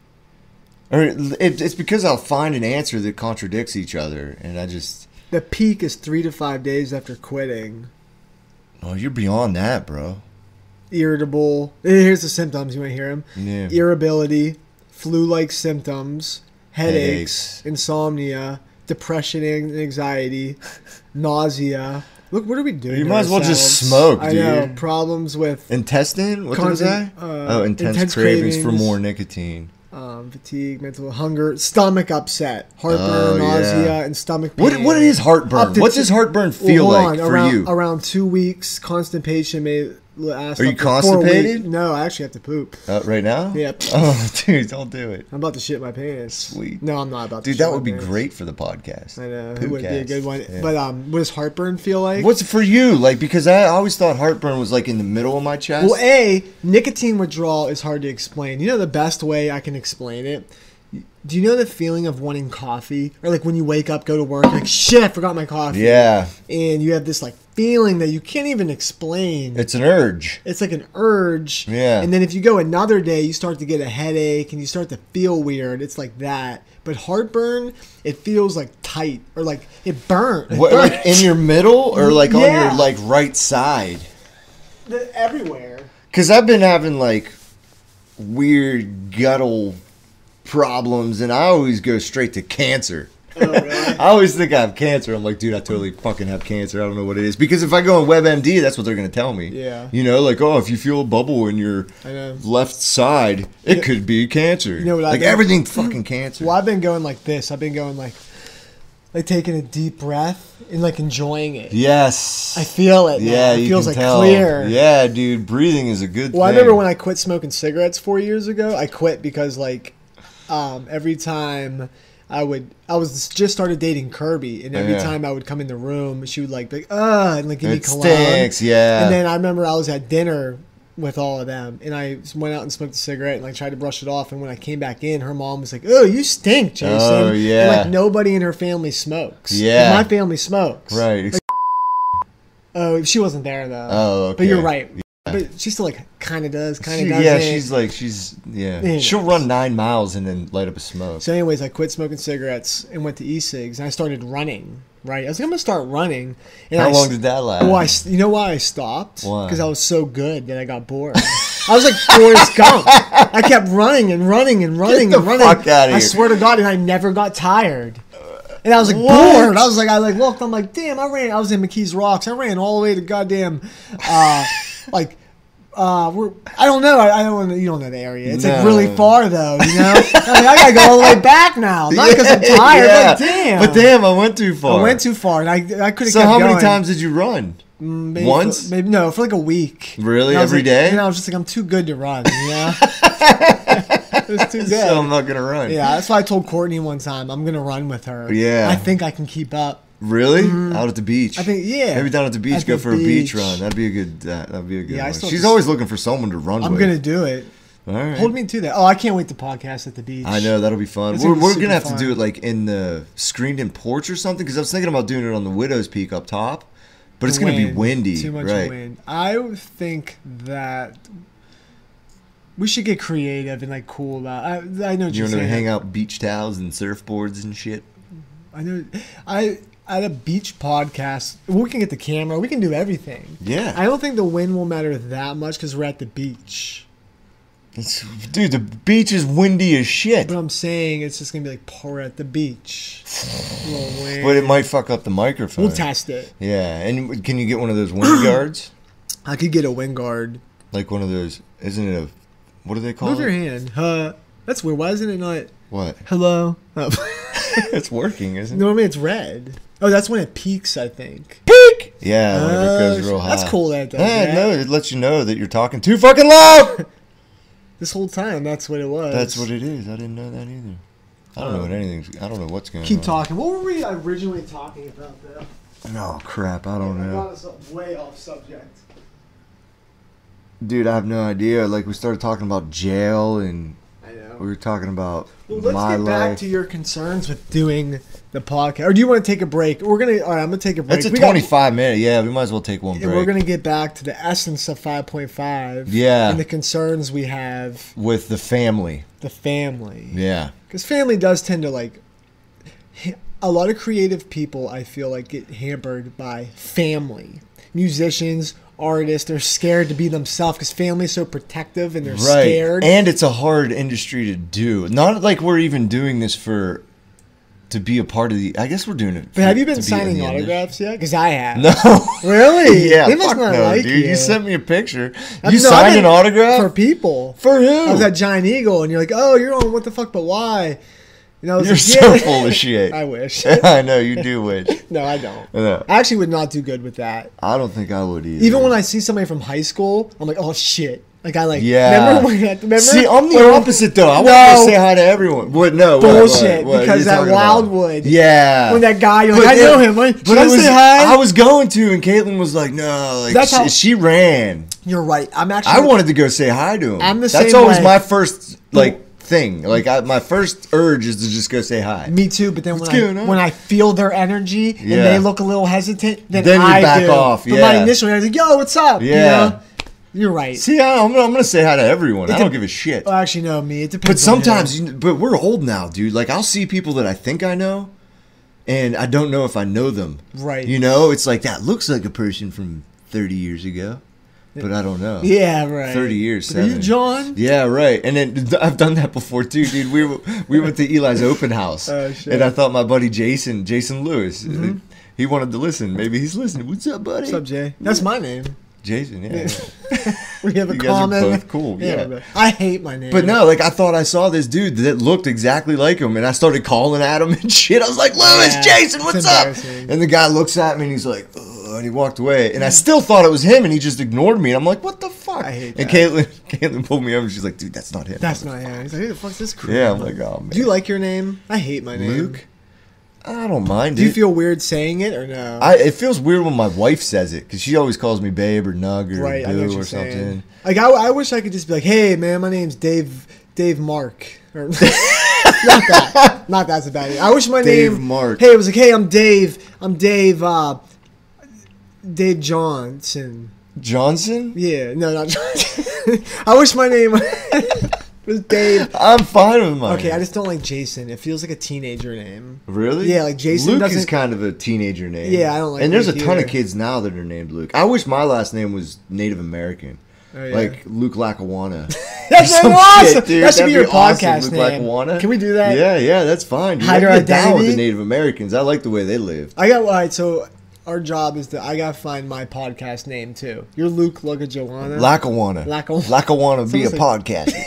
or it's because I'll find an answer that contradicts each other, and I just. The peak is 3 to 5 days after quitting. Oh, you're beyond that, bro. Irritable. Here's the symptoms. You want to hear them? Yeah. Irritability, flu-like symptoms, headaches, insomnia, depression and anxiety, nausea. Look, what are we doing? You might as well just smoke, dude. I know. Problems with intestine. What was that? Intense cravings for more nicotine. Fatigue, mental hunger, stomach upset, heartburn, nausea, and stomach pain. What is heartburn? What's his heartburn feel like for you? Around 2 weeks, constipation ass. Are you constipated? No, I actually have to poop. Right now? Yep. Oh, dude, don't do it. I'm about to shit my pants. Sweet. No, I'm not about to Dude, shit that would my be pants. great for the podcast. I know. Poop It would be a good one. Yeah. But what does heartburn feel like? What's it for you? Like, because I always thought heartburn was like in the middle of my chest. Well, nicotine withdrawal is hard to explain. You know the best way I can explain it? Do you know the feeling of wanting coffee? Or like when you wake up, go to work, like, shit, I forgot my coffee. Yeah. And you have this like feeling that you can't even explain. It's an urge. It's like an urge. Yeah. And then if you go another day, you start to get a headache and you start to feel weird. It's like that. But heartburn, it feels like tight or like it burns. What, like in your middle or like on your like right side? Everywhere. Because I've been having like weird guttal problems and I always go straight to cancer. Oh, really? I always think I have cancer. I'm like, dude, I totally fucking have cancer. I don't know what it is. Because if I go on WebMD, that's what they're going to tell me. Yeah. You know, like, oh, if you feel a bubble in your left side, it could be cancer. You know what? Like, everything's fucking cancer. Well, I've been going like this. I've been going like taking a deep breath and like enjoying it. Yes. I feel it. Yeah, it feels like tell. clear. Yeah, dude, breathing is a good thing. Well, I remember when I quit smoking cigarettes 4 years ago. I quit because like every time I was just started dating Kirby, and every time I would come in the room, she would like be like, and like give me cologne. Stinks, yeah. And then I remember I was at dinner with all of them, and I went out and smoked a cigarette and like tried to brush it off. And when I came back in, her mom was like, "Oh, you stink, Jason." Oh yeah. And, like nobody in her family smokes. Yeah. Like, my family smokes. Right. Like, oh, she wasn't there though. Oh, okay. But you're right. But she still like kind of does, kind of doesn't. Yeah, she'll run 9 miles and then light up a smoke. So anyways, I quit smoking cigarettes and went to e-cigs, and I started running. Right, I was like, I'm gonna start running. And How long did that last? Well, you know why I stopped? Why? Because I was so good that I got bored. I was like Forrest Gump. I kept running and running and running Get and the running. fuck out of here. I swear to God, and I never got tired. And I was like bored. I looked. I'm like, damn. I was in McKees Rocks. I ran all the way to goddamn, I don't know. I don't know. You don't know the area. It's like really far though. You know. I gotta go all the way back now. Not because I'm tired. But damn. But damn, I went too far. I went too far, and I could have. So how many times did you run? Maybe Once? Maybe no, for like a week. Really? Every day? And I was just like, I'm too good to run. You know. It was too good. So I'm not gonna run. Yeah, that's why I told Courtney one time I'm gonna run with her. Yeah. I think I can keep up. Really? Out at the beach? I think Maybe down at the beach, go for a beach run. That'd be a good. Yeah, one. She's always looking for someone to run with. I'm gonna do it. All right. Hold me to that. Oh, I can't wait to podcast at the beach. I know that'll be fun. It's We're gonna be gonna have super to do fun. it like in the screened-in porch or something. Because I was thinking about doing it on the Widow's Peak up top, but it's gonna be windy. Too much right? wind. I think that we should get creative and like cool about. I know what You you're want to saying. hang out beach towels and surfboards and shit? I know. At a beach podcast, we can get the camera. We can do everything. Yeah. I don't think the wind will matter that much because we're at the beach. Dude, the beach is windy as shit. But I'm saying it's just gonna be like pour at the beach. Little wind. But it might fuck up the microphone. We'll test it. Yeah, and can you get one of those wind guards? I could get a wind guard. Like one of those, isn't it a, what do they call Move it? your hand. That's weird. Why isn't it not? What? Hello. Oh. It's working, isn't it? Normally it's red. Oh, that's when it peaks, I think. Peak! Yeah, whenever it goes real high. That's cool that it does Yeah, that. no, it lets you know that you're talking too fucking loud! This whole time, that's what it was. That's what it is. I didn't know that either. I don't know what I don't know what's going on. Keep talking. What were we originally talking about, though? Oh, crap. I don't I know. got us way off subject. Dude, I have no idea. Like, we started talking about jail, and I know. we were talking about Well, let's my get back life. to your concerns with doing the podcast. Or do you want to take a break? All right, I'm going to take a break. It's a 25-minute. Yeah, we might as well take one break. And we're going to get back to the essence of 5.5. Yeah. And the concerns we have. With the family. The family. Yeah. Because family does tend to, like... A lot of creative people, I feel like, get hampered by family. Musicians, artists, they're scared to be themselves because family's so protective and they're scared. And it's a hard industry to do. Not like we're even doing this to be a part of the... I guess we're doing it. But have you been signing autographs yet? Because I have. No. Really? Yeah, They must fuck not no, like dude. you. You sent me a picture. I've You signed an autograph? for people. For who? I was at Giant Eagle, and you're like, "Oh, you're on What the Fuck?" But why? You're so full of shit. I wish. I know, you do wish. No, I don't. No. I actually would not do good with that. I don't think I would either. Even when I see somebody from high school, I'm like, oh shit. Like I like. Yeah. Remember? See, I'm the opposite though. I want to say hi to everyone. What? No. Bullshit. What because that Wildwood. Yeah. When that guy, you're like, I know him. Should I say hi? I was going to, and Caitlin was like, no. Like she ran. You're right. I wanted to go say hi to him. I'm the same way. That's always my first thing. Like my first urge is to just go say hi. Me too. But then when I feel their energy and they look a little hesitant, then you I back off. But my initial reaction is like, yo, what's up? Yeah. You know? You're right. See, I'm gonna say hi to everyone. I don't give a shit. Well, actually, no, me. It depends. But sometimes, but we're old now, dude. Like I'll see people that I think I know, and I don't know if I know them. Right. You know, it's like that looks like a person from 30 years ago. But I don't know. Yeah, right. 30 years. 7. Are you John? Yeah, right. And then I've done that before too, dude. We went to Eli's open house, and I thought my buddy Jason Lewis, he wanted to listen. Maybe he's listening. What's up, buddy? What's up, Jay? That's my name. Jason. Yeah. We have a you common. Guys are both cool. Yeah. I hate my name. But no, like I thought I saw this dude that looked exactly like him, and I started calling at him and shit. I was like, Lewis, Jason, what's up? And the guy looks at me and he's like, and he walked away, and I still thought it was him, and he just ignored me, and I'm like, what the fuck? I hate and that. Caitlin pulled me over, and she's like, dude, that's not him. That's not him. He's like, who the fuck's this crew? Yeah, I'm like, oh man. Do you like your name? I hate my name. Luke? I don't mind Do you feel weird saying it or no? It feels weird when my wife says it, because she always calls me babe or nug or boo or something. Saying. Like I wish I could just be like, hey man, my name's Dave Mark. Or, not that. Not that's a bad name. I wish my Dave name. Mark. Hey, it was like, hey, I'm Dave. Dave Johnson. Johnson? Yeah, no, not Johnson. I wish my name was Dave. I'm fine with mine. Okay, I just don't like Jason. It feels like a teenager name. Really? Yeah, like Jason. Luke is kind of a teenager name. Yeah, I don't like. And there's Luke a ton either. of kids now that are named Luke. I wish my last name was Native American. Oh, yeah. Like Luke Lackawanna. That's awesome. Dude. That should be your awesome. podcast Luke name. Lackawanna. Can we do that? Yeah, that's fine. Dude. Hide I our get down with identity? the Native Americans. I like the way they live. So our job is I gotta find my podcast name too. You're Luke Lackawanna. Lackawanna. Lackawanna be a podcaster.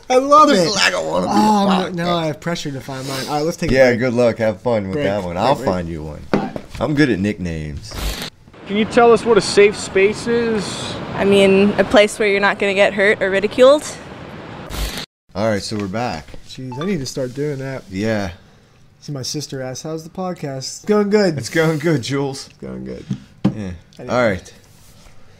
I love it. Lackawanna be a podcaster. Now I have pressure to find mine. All right, let's take a break. break. Good luck. Have fun with that one. I'll find you one. I'm good at nicknames. Can you tell us what a safe space is? I mean, a place where you're not going to get hurt or ridiculed. All right, so we're back. Jeez, I need to start doing that. Yeah. See, my sister asked, how's the podcast? It's going good. It's going good, Jules. It's going good. Yeah. All right.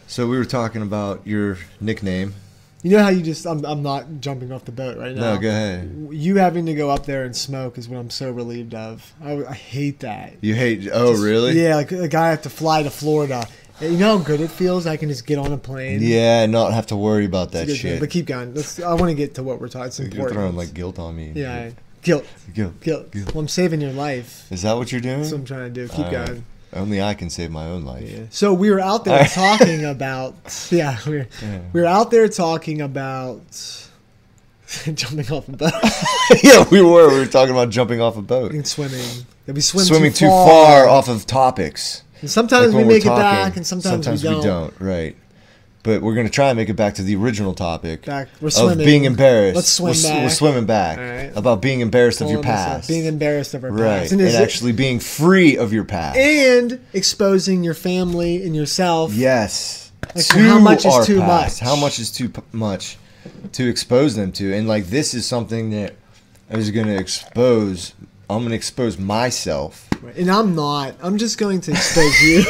So we were talking about your nickname. You know how you just, I'm not jumping off the boat right now. No, go ahead. You having to go up there and smoke is what I'm so relieved of. I hate that. You hate, really? Yeah, like I have to fly to Florida. You know how good it feels? I can just get on a plane. Yeah, and not have to worry about that shit. Thing. But keep going. I want to get to what we're talking. It's important. You're throwing like guilt on me. Yeah, guilt. Guilt. Well, I'm saving your life. Is that what you're doing? That's what I'm trying to do. Keep going. Only I can save my own life. Yeah. So we were out there talking about. Yeah, we were out there talking about jumping off a boat. Yeah, we were. We were talking about jumping off a boat and swimming. That we swimming too far off of topics. And sometimes we make it back, and sometimes we don't. Right. But we're going to try and make it back to the original topic We're swimming. of being embarrassed. Let's swim back. We're swimming back. Right. About being embarrassed of your past. Being embarrassed of our past. Right. And actually being free of your past. And exposing your family and yourself. Yes. Like, how much is too much? How much is too much to expose them to? And like this is something that I was going to expose. I'm going to expose myself. Right. And I'm not. I'm just going to expose you.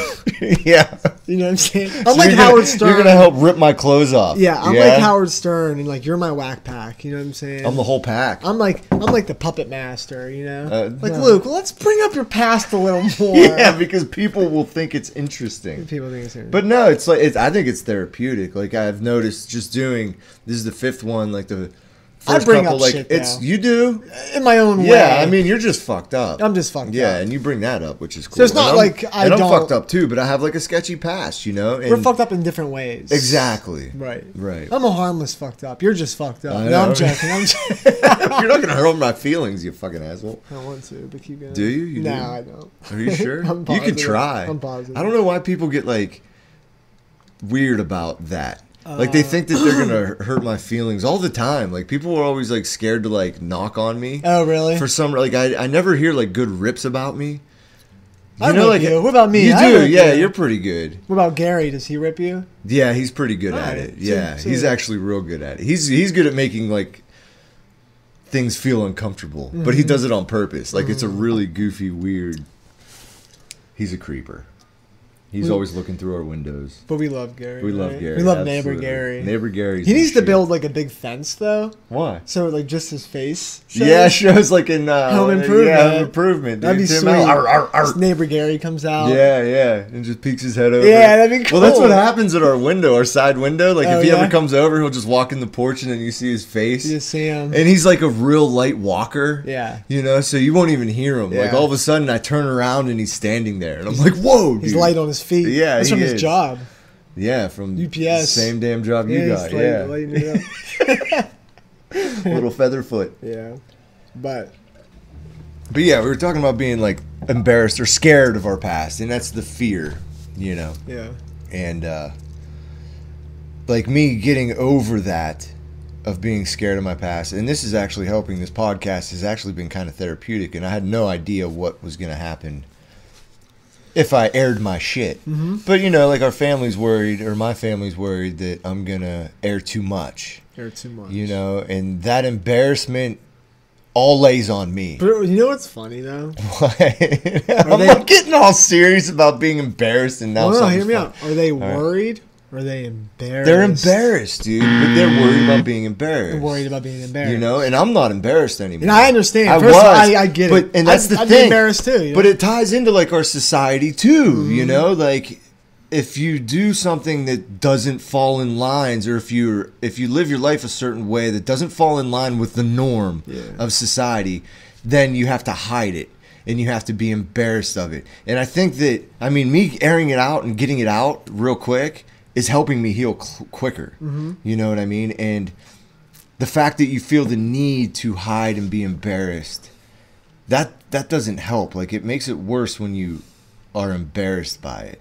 Yeah. You know what I'm saying? I'm like Howard Stern. You're going to help rip my clothes off. Yeah, I'm like Howard Stern, and like you're my whack pack. You know what I'm saying? I'm the whole pack. I'm like the puppet master. You know, Luke. Let's bring up your past a little more. Yeah, because people will think it's interesting. People think it's interesting. But no, it's like I think it's therapeutic. Like I've noticed just doing this is the 5th one. Like the first I bring couple, up like shit, it's though. You do in my own way. Yeah, I mean you're just fucked up. I'm just fucked up. Yeah, and you bring that up, which is cool. So it's not like I'm fucked up too, but I have like a sketchy past, you know. And we're fucked up in different ways. Exactly. Right. Right. I'm a harmless fucked up. You're just fucked up. No, I'm joking. You're not gonna hurt my feelings, you fucking asshole. I want to, but keep going. Do you? No, I don't. Are you sure? I'm positive. You could try. I'm positive. I don't know why people get like weird about that. Like they think that they're gonna hurt my feelings all the time. Like people are always like scared to like knock on me. Oh, really? For some, like I never hear like good rips about me. I rip you. What about me? You do, yeah. You're pretty good. What about Gary? Does he rip you? Yeah, he's pretty good at it. Yeah, he's actually real good at it. He's good at making like things feel uncomfortable, but he does it on purpose. Like it's a really goofy, weird. He's a creeper. He's always looking through our windows. But we love Gary. We love Gary. We love neighbor Gary. Neighbor Gary. He needs to build like a big fence though. Why? So like just his face. Shows. Yeah, shows like in Home Improvement. Yeah, Home Improvement. That'd be sweet. Neighbor Gary comes out. Yeah, and just peeks his head over. Yeah, that'd be cool. Well, that's what happens at our window, our side window. Like if he ever comes over, he'll just walk in the porch and then you see his face. You see him. And he's like a real light walker. Yeah. You know, so you won't even hear him. Yeah. Like all of a sudden, I turn around and he's standing there, and I'm like, whoa, dude. He's light on his feet. Yeah, that's from his job. Yeah, from UPS. Same damn job you got. Yeah. Lighting it up. Little Featherfoot. Yeah. But yeah, we were talking about being like embarrassed or scared of our past, and that's the fear, you know. Yeah. And like me getting over that of being scared of my past, and this is actually helping. This podcast has actually been kind of therapeutic, and I had no idea what was going to happen if I aired my shit. But you know, like our family's worried, or my family's worried that I'm gonna air too much. You know, and that embarrassment all lays on me. But you know what's funny though? What? I'm not getting all serious about being embarrassed, and now no, hear me out. Are they worried? Or are they embarrassed? They're embarrassed, dude. But they're worried about being embarrassed. They're worried about being embarrassed. You know, and I'm not embarrassed anymore. And I understand. I get it. And that's the thing. I'd be embarrassed too. You know? But it ties into like our society too. You know, like if you do something that doesn't fall in lines, or if you live your life a certain way that doesn't fall in line with the norm of society, then you have to hide it. And you have to be embarrassed of it. And I think that, I mean, me airing it out and getting it out real quick is helping me heal quicker. You know what I mean? And the fact that you feel the need to hide and be embarrassed, that doesn't help. Like, it makes it worse when you are embarrassed by it.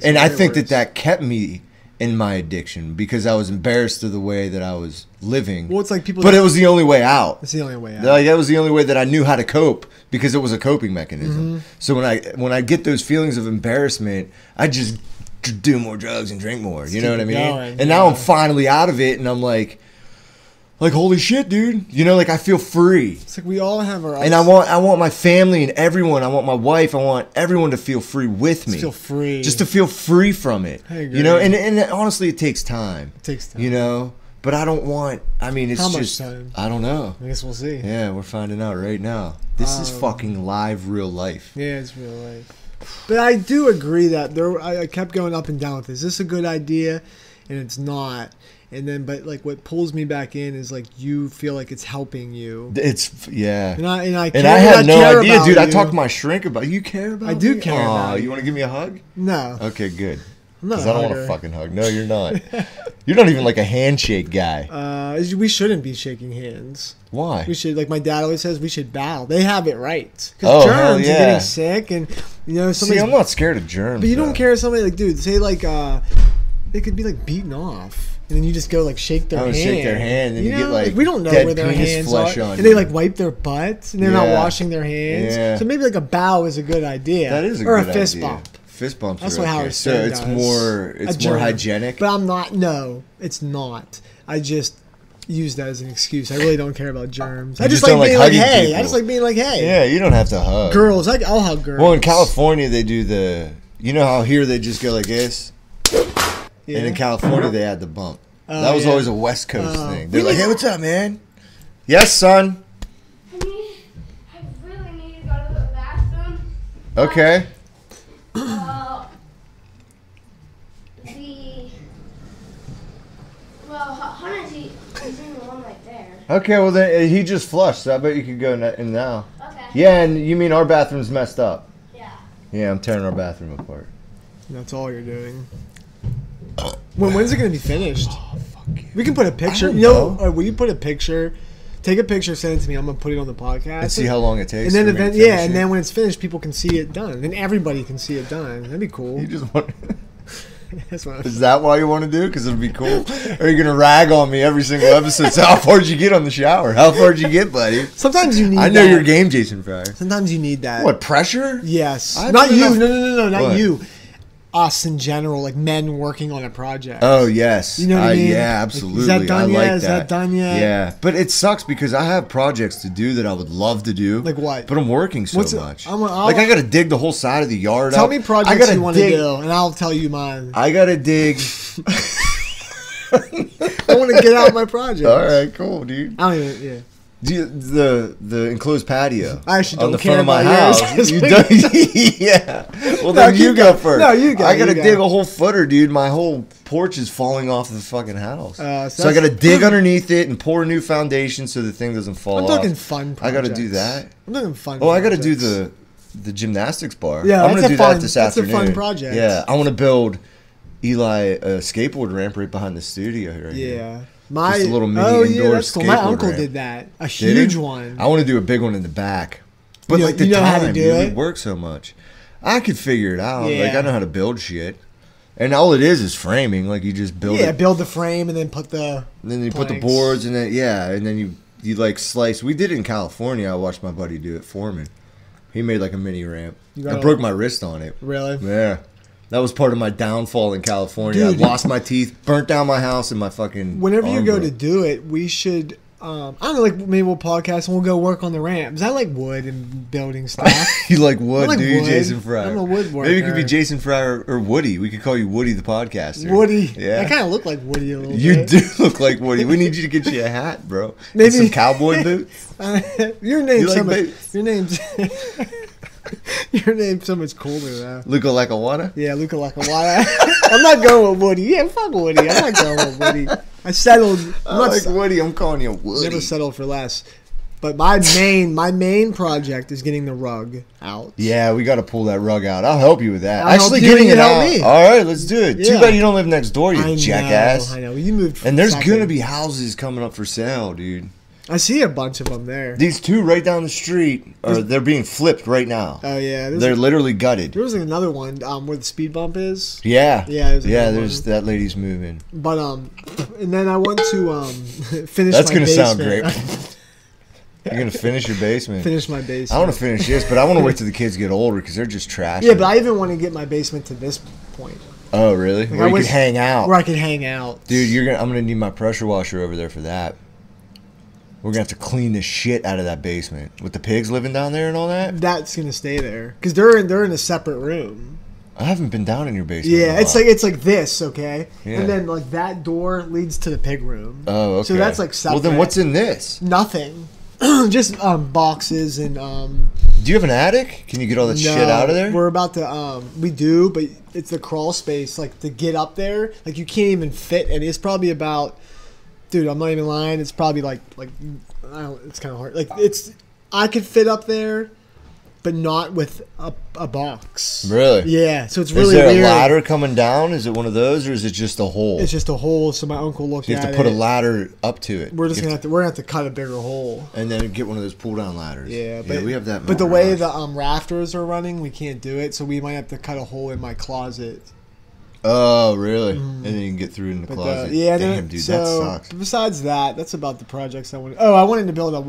And I think that kept me in my addiction because I was embarrassed of the way that I was living. Well, it's like people, but it was the only way out. It's the only way out. Like, that was the only way that I knew how to cope because it was a coping mechanism. So when I get those feelings of embarrassment, I just do more drugs and drink more. You know what I mean? And now I'm finally out of it, and I'm like holy shit, dude. You know, like I feel free. It's like we all have our. And I want my family and everyone. I want my wife. I want everyone to feel free with me. Feel free. Just to feel free from it. I agree. You know, and honestly, it takes time. It takes time. You know, but I don't want. I mean, it's how much just. Time? I don't know. I guess we'll see. Yeah, we're finding out right now. This is fucking live, real life. Yeah, it's real life. But I do agree that I kept going up and down with, is this a good idea? And it's not. And then, but like what pulls me back in is like you feel like it's helping you. It's and I had no idea, dude. I talked to my shrink about you care about. I do care about you. You want to give me a hug? No. Okay, good. Because I don't want a fucking hug. No, you're not. You're not even like a handshake guy. We shouldn't be shaking hands. Why? We should, like my dad always says, we should bow. They have it right. Because germs and getting sick, and you know, see, I'm not scared of germs. But you don't care if somebody like, dude, say like they could be like beaten off, and then you just go like shake their hand. Shake their hand, and you get like we don't know dead where their hands are, on and they like wipe their butts, and they're not washing their hands. Yeah. So maybe like a bow is a good idea. That is a good idea. Or a fist bump. Fist bumps. That's are what okay. Howard So Stern it's does. more hygienic. But I'm not. No, it's not. I just use that as an excuse. I really don't care about germs. I just like being like, hey. People. I just like being like, hey. Yeah, you don't have to hug. Girls, I'll hug girls. Well, in California, they do the. You know how here they just go like this, and in California they add the bump. That was always a West Coast thing. They're like, hey, what's up, man? Yes, son. I really need to go to the bathroom. Okay. He's in the one right there. Okay, well then he just flushed, so I bet you could go in now. Okay. Yeah, and you mean our bathroom's messed up? Yeah. Yeah, I'm tearing our bathroom apart. That's all you're doing. When's it gonna be finished? Oh, fuck you. We can put a picture. You know, will you put a picture? Take a picture, send it to me. I'm gonna put it on the podcast and see how long it takes. And then and then when it's finished, people can see it done. Then everybody can see it done. That'd be cool. You just want. That's what Is that why you want to do it? Because it'll be cool? Or are you going to rag on me every single episode? So how far did you get on the shower? How far did you get, buddy? Sometimes you need I know that. your game, Jason Fryer. Sometimes you need that. What, pressure? Yes. I Not don't you. know. No, not What? you. Us in general, like men working on a project. Oh, yes. You know what I mean? Yeah, absolutely. Is that done I yet? like Is that done yet? Yeah. But it sucks because I have projects to do that I would love to do. Like what? But I'm working so much. I got to dig the whole side of the yard Tell up. me projects you want to do, and I'll tell you mine. I got to dig. I want to get out my project. All right, cool, dude. I don't even, yeah. The enclosed patio. I actually don't on the care front of my about house. yours. You don't, yeah. Well, then you go first. No, you go. I gotta you dig go. a whole footer, dude. My whole porch is falling off the fucking house. So I that's- gotta dig underneath it and pour a new foundation so the thing doesn't fall I'm off. talking fun projects. I gotta do that. I'm talking fun Oh, I gotta do projects. the gymnastics bar. Yeah, I'm that's gonna a do fun- that this that's a afternoon. fun project. Yeah, I want to build Eli a skateboard ramp right behind the studio here. Yeah. Just a little mini indoor that's cool. My skateboard uncle ramp. did that. A Did huge he? one. I want to do a big one in the back. But You know- like the you know how to time, do dude, it? we work so much. I could figure it out. Like Yeah. I know how to build shit. And all it is framing. Like you just build Yeah, it. build the frame and then put the And then you put the planks. boards and then and then you like slice. We did it in California. I watched my buddy do it for me. He made like a mini ramp. You I gotta- broke my wrist on it. Really? Yeah. That was part of my downfall in California. Dude. I lost my teeth, burnt down my house, and my fucking. Whenever you arm go broke. to do it, we should. I don't know, like maybe we'll podcast and we'll go work on the ramps. I like wood and building stuff. You like wood, I like dude, wood. Jason Fryer. I'm a woodworker. Maybe it could be Jason Fryer or Woody. We could call you Woody the podcaster. Woody. Yeah. I kind of look like Woody a little You bit. do look like Woody. We need you to get you a hat, bro. Maybe- And some cowboy boots. Your name's You like so much. boots? Your name's. Your name's so much cooler though. Luca like a wanna? Yeah, Luca Lacawada. I'm not going with Woody. Yeah, fuck Woody. I'm not going with Woody. I settled. I like Woody. I'm calling you Woody. Never settled for less. But my main project is getting the rug out. Yeah, we got to pull that rug out. I'll help you with that. I'll Actually, help you, getting you it help out. me. All right, let's do it. Too Yeah. bad you don't live next door, you jackass. I know. You moved. And there's second. gonna be houses coming up for sale, dude. I see a bunch of them there. These two right down the street, they're being flipped right now. Oh yeah, They're literally gutted. there was like another one where the speed bump is. Yeah, Yeah, there's another There's one. that lady's moving. But and then I want to finish. That's my gonna sound basement. great. You're gonna finish your basement. Finish my basement. I want to finish this, but I want to wait till the kids get older because they're just trash. Yeah, but I even want to get my basement to this point Oh, really? Like, Where I you was- can hang out, where I can hang out. dude. I'm gonna need my pressure washer over there for that. We're gonna have to clean the shit out of that basement with the pigs living down there and all that. That's gonna stay there because they're in a separate room. I haven't been down in your basement. Yeah, in a it's while. like this, okay, Yeah. and then like that door leads to the pig room. Oh, okay. So that's like separate. Well, then what's in this? Nothing. Just boxes and Do you have an attic? Can you get all that shit out of there? We're about to we do, but it's the crawl space. Like to get up there, like you can't even fit, and it's probably about, dude, I'm not even lying. It's probably like I don't. It's kind of hard. Like I could fit up there, but not with a box. Really? Yeah. So it's Is really there weird. a ladder coming down? Is it one of those, or is it just a hole? It's just a hole. So my uncle looked you at have to put a it. ladder up to it. We're just You gonna have have to. We're gonna have to cut a bigger hole. and then get one of those pull down ladders. Yeah, but we have that. in But the my way garage. the rafters are running, we can't do it. So we might have to cut a hole in my closet. Oh, really? And then you can get through in the But closet. yeah, Damn, dude, so, that sucks. Besides that, that's about the projects I wanted. Oh, I wanted to build a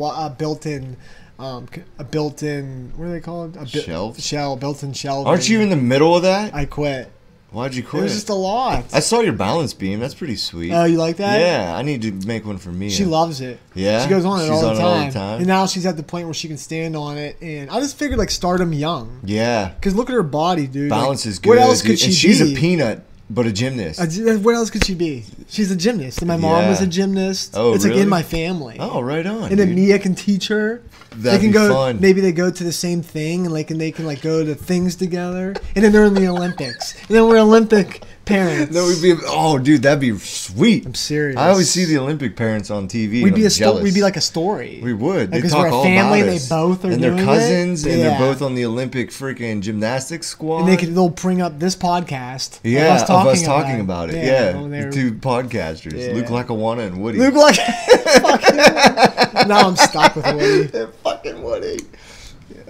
built-in, what are they called? Shelf? Built-in shelf. Aren't you in the middle of that? I quit. Why'd you It quit? was just a lot. I saw your balance beam. That's pretty sweet. Oh, you like that? Yeah, I need to make one for me. She loves it. Yeah? She goes on it She's all on the it all time. the time? And now she's at the point where she can stand on it. And I just figured, like, start them young. Yeah. Because look at her body, dude. Balance Like, is good. What else could dude. she And she's be? a peanut, but a gymnast. What else could she be? She's a gymnast. And my mom Yeah. was a gymnast. Oh, it's like really? in my family. Oh, right on. And then dude. Mia can teach her. That'd they can be go. fun. Maybe they go to the same thing, and they can like go to things together. And then they're in the Olympics. And then we're Olympic parents. No, we'd be. Oh, dude, that'd be sweet. I'm serious. I always see the Olympic parents on TV. We'd be and I'm jealous. We'd be like a story. We would. Like, They 'cause talk we're a all family, about they us. both are and they're doing it. cousins, and Yeah. they're both on the Olympic freaking gymnastics squad. And they'll bring up this podcast. Yeah, of us talking about it. when Yeah, they're- the two podcasters, Yeah. Luke Lackawanna and Woody. Luke like. Fucking, now I'm stuck with Woody. They're fucking Woody.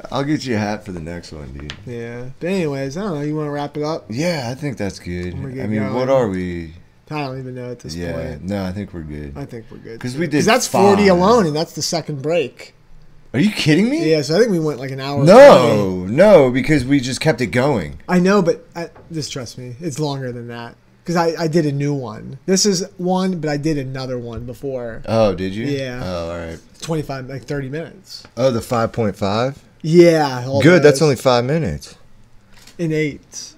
I'll get you a hat for the next one, dude. Yeah. But anyways, I don't know. You want to wrap it up? Yeah, I think that's good. I mean, going. what are we? I don't even know at this point. Yeah, no, I think we're good. I think we're good. Because we did. That's 40 alone, and that's the second break. Are you kidding me? Yeah, so I think we went like an hour. No, because we just kept it going. I know, but just trust me, it's longer than that. Because I did a new one. This is one, but I did another one before. Oh, did you? Yeah. Oh, all right. 25, like 30 minutes. Oh, the 5.5? Yeah. Good, that's only 5 minutes. In 8.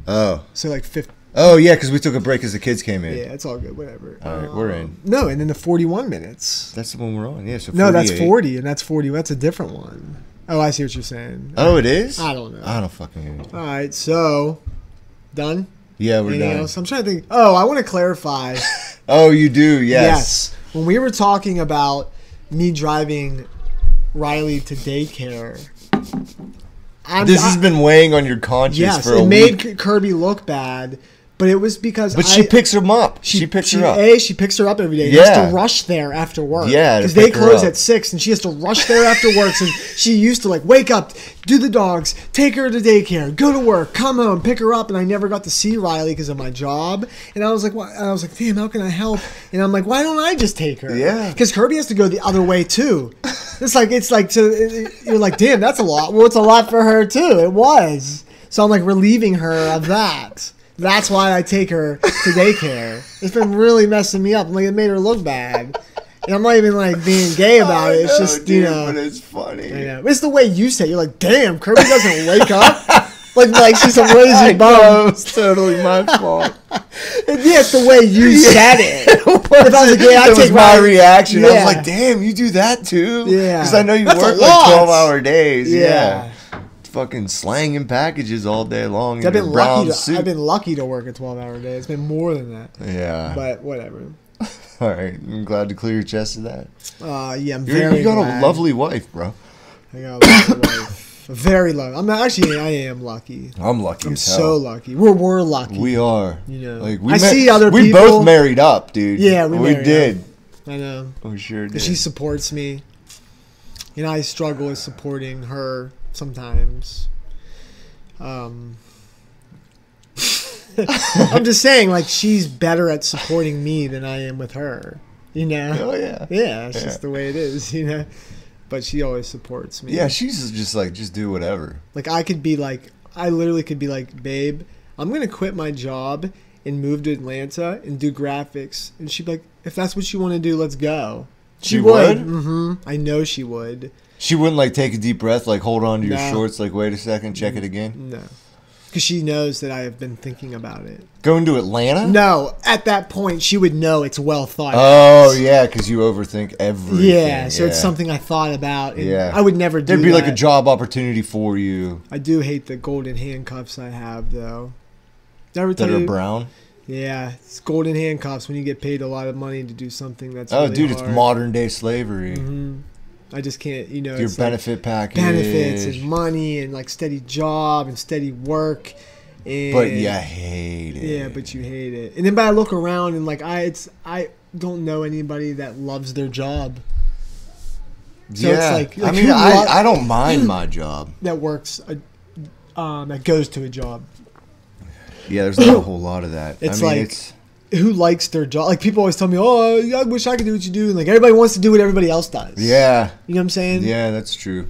Oh. So like 50. Oh, yeah, because we took a break as the kids came in. Yeah, it's all good, whatever. All right, we're in. No, and then the 41 minutes. That's the one we're on, yeah. So no, that's 40, and that's 40. That's a different one. Oh, I see what you're saying. Oh, it is? I don't know. I don't fucking know. All right, so, done? Yeah, we're Anything done. else? I'm trying to think. Oh, I want to clarify. Oh, you do, yes. When we were talking about me driving Riley to daycare, this has been weighing on your conscience for a week. It made Kirby look bad, but it was because she picks him up. She picks her up. She picks her up every day. She has to rush there after work. Yeah, because they close at 6, and she has to rush there after work. And she used to like wake up, do the dogs, take her to daycare, go to work, come home, pick her up. And I never got to see Riley because of my job. And I was like, damn, how can I help? And I'm like, why don't I just take her? Yeah, because Kirby has to go the other way too. You're like, damn, that's a lot. Well, it's a lot for her too. It was. So I'm like relieving her of that. That's why I take her to daycare. It's been really messing me up. Like, it made her look bad. And I'm not even like being gay about it. It's just, dude, but it's funny. I know. It's the way you say it. You're like, damn, Kirby doesn't wake up. like she's a lazy bum. It's totally my fault. Yeah, it's the way you said it. If I was like, yeah, that was my reaction. Yeah. I was like, damn, you do that too? Yeah. Because I know you work like 12-hour days. Yeah. Fucking slanging packages all day long. I've been lucky to work a 12-hour day. It's been more than that. Yeah. But whatever. All right. I'm glad to clear your chest of that. Yeah, I'm very You got glad. a lovely wife, bro. I got a lovely wife. Very lucky. I am lucky. I'm lucky I'm as hell. so lucky. We're lucky. We are. You know. Like I see other people. We both married up, dude. Yeah, we did. Up. I know. We sure did. She supports me. You know, I struggle with supporting her sometimes. I'm just saying, like, she's better at supporting me than I am with her. You know? Oh, yeah. Yeah, it's just the way it is, you know? But she always supports me. Yeah, she's just like, just do whatever. Like, I literally could be like, babe, I'm going to quit my job and move to Atlanta and do graphics. And she'd be like, if that's what you want to do, let's go. She would? Mm-hmm. I know she would. She wouldn't like take a deep breath, like hold on to your shorts, like wait a second, check it again? No. Because she knows that I have been thinking about it. Going to Atlanta? No. At that point, she would know it's well thought out. Oh, yeah, because you overthink everything. Yeah, so it's something I thought about. And I would never do There'd be like a job opportunity for you. I do hate the golden handcuffs I have, though. Never that are brown? Yeah, it's golden handcuffs when you get paid a lot of money to do something that's really dude, hard. It's modern day slavery. Mm-hmm. I just can't, you know. Your it's benefit like package. Benefits and money and like steady job and steady work. And but you hate it. Yeah, but you hate it. And then but I look around and like I don't know anybody that loves their job. So yeah, it's like I mean, I don't mind my job. That works, that goes to a job. Yeah, there's not a whole lot of that. It's who likes their job? Like people always tell me, "Oh, I wish I could do what you do." And like everybody wants to do what everybody else does. Yeah, you know what I'm saying? Yeah, that's true.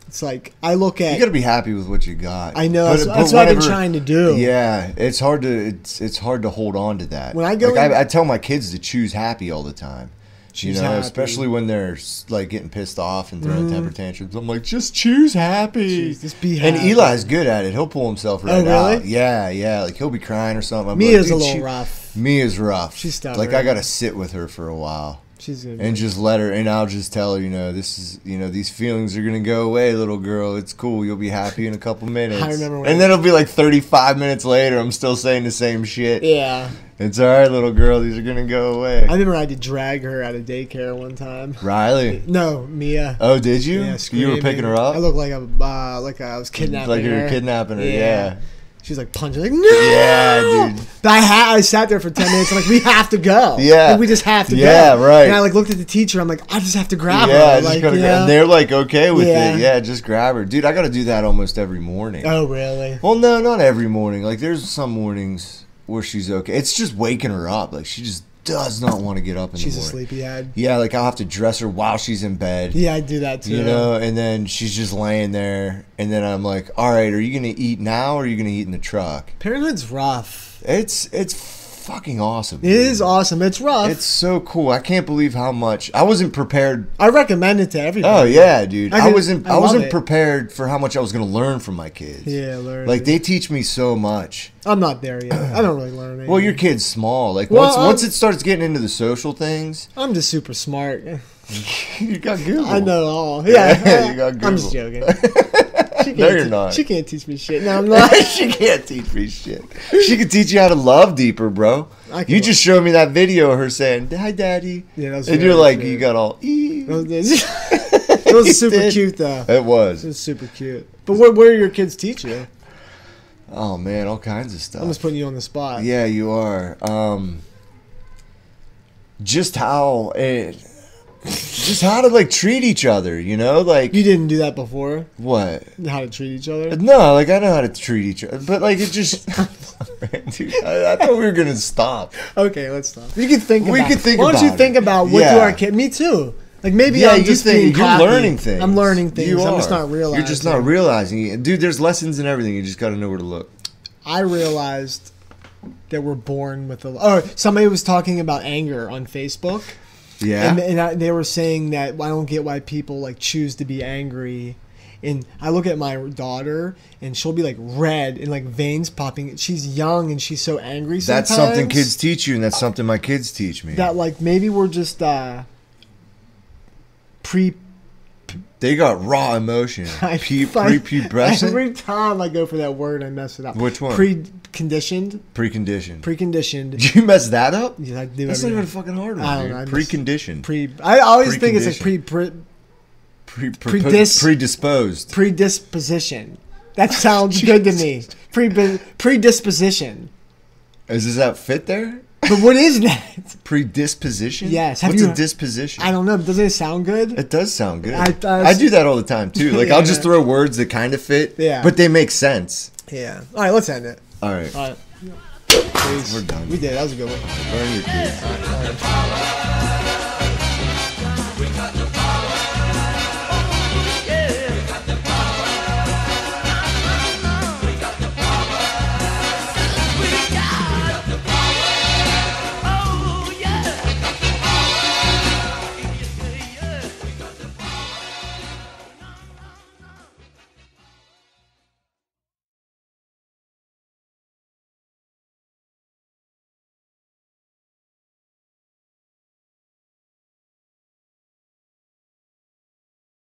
It's like I look at. You got to be happy with what you got. I know that's what I've been trying to do. Yeah, it's hard to hold on to that. When I go, I tell my kids to choose happy all the time. Especially when they're like getting pissed off and throwing temper tantrums. I'm like, just choose happy. Just be happy. And Eli's good at it. He'll pull himself right out. Yeah. Like he'll be crying or something. Mia's a little rough. Mia's rough. She's stubborn. Like I gotta sit with her for a while. She's good. And just let her, and I'll just tell her, this is, these feelings are gonna go away, little girl. It's cool. You'll be happy in a couple minutes. I remember. And then it'll be like 35 minutes later. I'm still saying the same shit. Yeah. It's all right, little girl. These are gonna go away. I remember I had to drag her out of daycare one time. Riley? No, Mia. Oh, did you? Yeah, you were picking her up. I looked like I was kidnapping her. Like you were kidnapping her. Yeah. She's like punching, like, no! Yeah, dude. But I sat there for 10 minutes. I'm like, we have to go. Yeah. Like, we just have to go. Yeah, right. And I like looked at the teacher. I'm like, I just have to grab her. Yeah, Like, and they're like okay with it. Yeah, just grab her. Dude, I got to do that almost every morning. Oh, really? Well, no, not every morning. Like, there's some mornings where she's okay. It's just waking her up. Like, she just does not want to get up in the morning. She's a sleepyhead. Yeah, like I'll have to dress her while she's in bed. Yeah, I do that too. You know, and then she's just laying there, and then I'm like, all right, are you gonna eat now or are you gonna eat in the truck? Parenthood's rough. It's fucking awesome. It is awesome. It's rough. It's so cool. I can't believe how much I wasn't prepared. I recommend it to everybody. Oh yeah, dude. I wasn't it. prepared for how much I was gonna learn from my kids. Yeah, learn. Like they teach me so much. I'm not there yet. I don't really learn anything. Well, your kid's small. Like once it starts getting into the social things, I'm just super smart. You got Google. I know all. Yeah, you got Google. I'm just joking. No, you're not. She can't teach me shit. No, I'm not. She can't teach me shit. She can teach you how to love deeper, bro. You just showed me that video of her saying, "Hi, Daddy." Yeah, that was and you're like, you got all. It was super cute, though. It was. It was super cute. But what do your kids teach you? Oh man, all kinds of stuff. I'm just putting you on the spot. Yeah, you are. Just how to like treat each other, you know? Like you didn't do that before. What? How to treat each other? No, like I know how to treat each other, but like it just. Dude, I thought we were gonna stop. Okay, let's stop. We could think. Why don't you think about what do our kids? Me too. Like maybe I'm just being cocky. You're learning things. I'm learning things. You I'm are. just not realizing. You're just not realizing it. Dude, there's lessons in everything. You just got to know where to look. I realized that we're born with a. Oh, somebody was talking about anger on Facebook. Yeah. And they were saying that I don't get why people like choose to be angry. And I look at my daughter, and she'll be like red and like veins popping. She's young and she's so angry sometimes. That's something kids teach you, and that's something my kids teach me. That like maybe we're just They got raw emotion. Prepubescent. Every time I go for that word, I mess it up. Which one? Preconditioned. Preconditioned. Did you mess that up? Yeah, I do. That's not even a fucking hard one. I don't know. Preconditioned. I always think it's like predisposed. Predisposition. That sounds good to me. Predisposition. Does that fit there? But what is that? Predisposition? Yes. What's a disposition? I don't know. Doesn't it sound good? It does sound good. I do that all the time too. Like I'll just throw words that kind of fit, but they make sense. Yeah. All right, let's end it. All right. All right. We're done. We did. That was a good one. Learn your kids.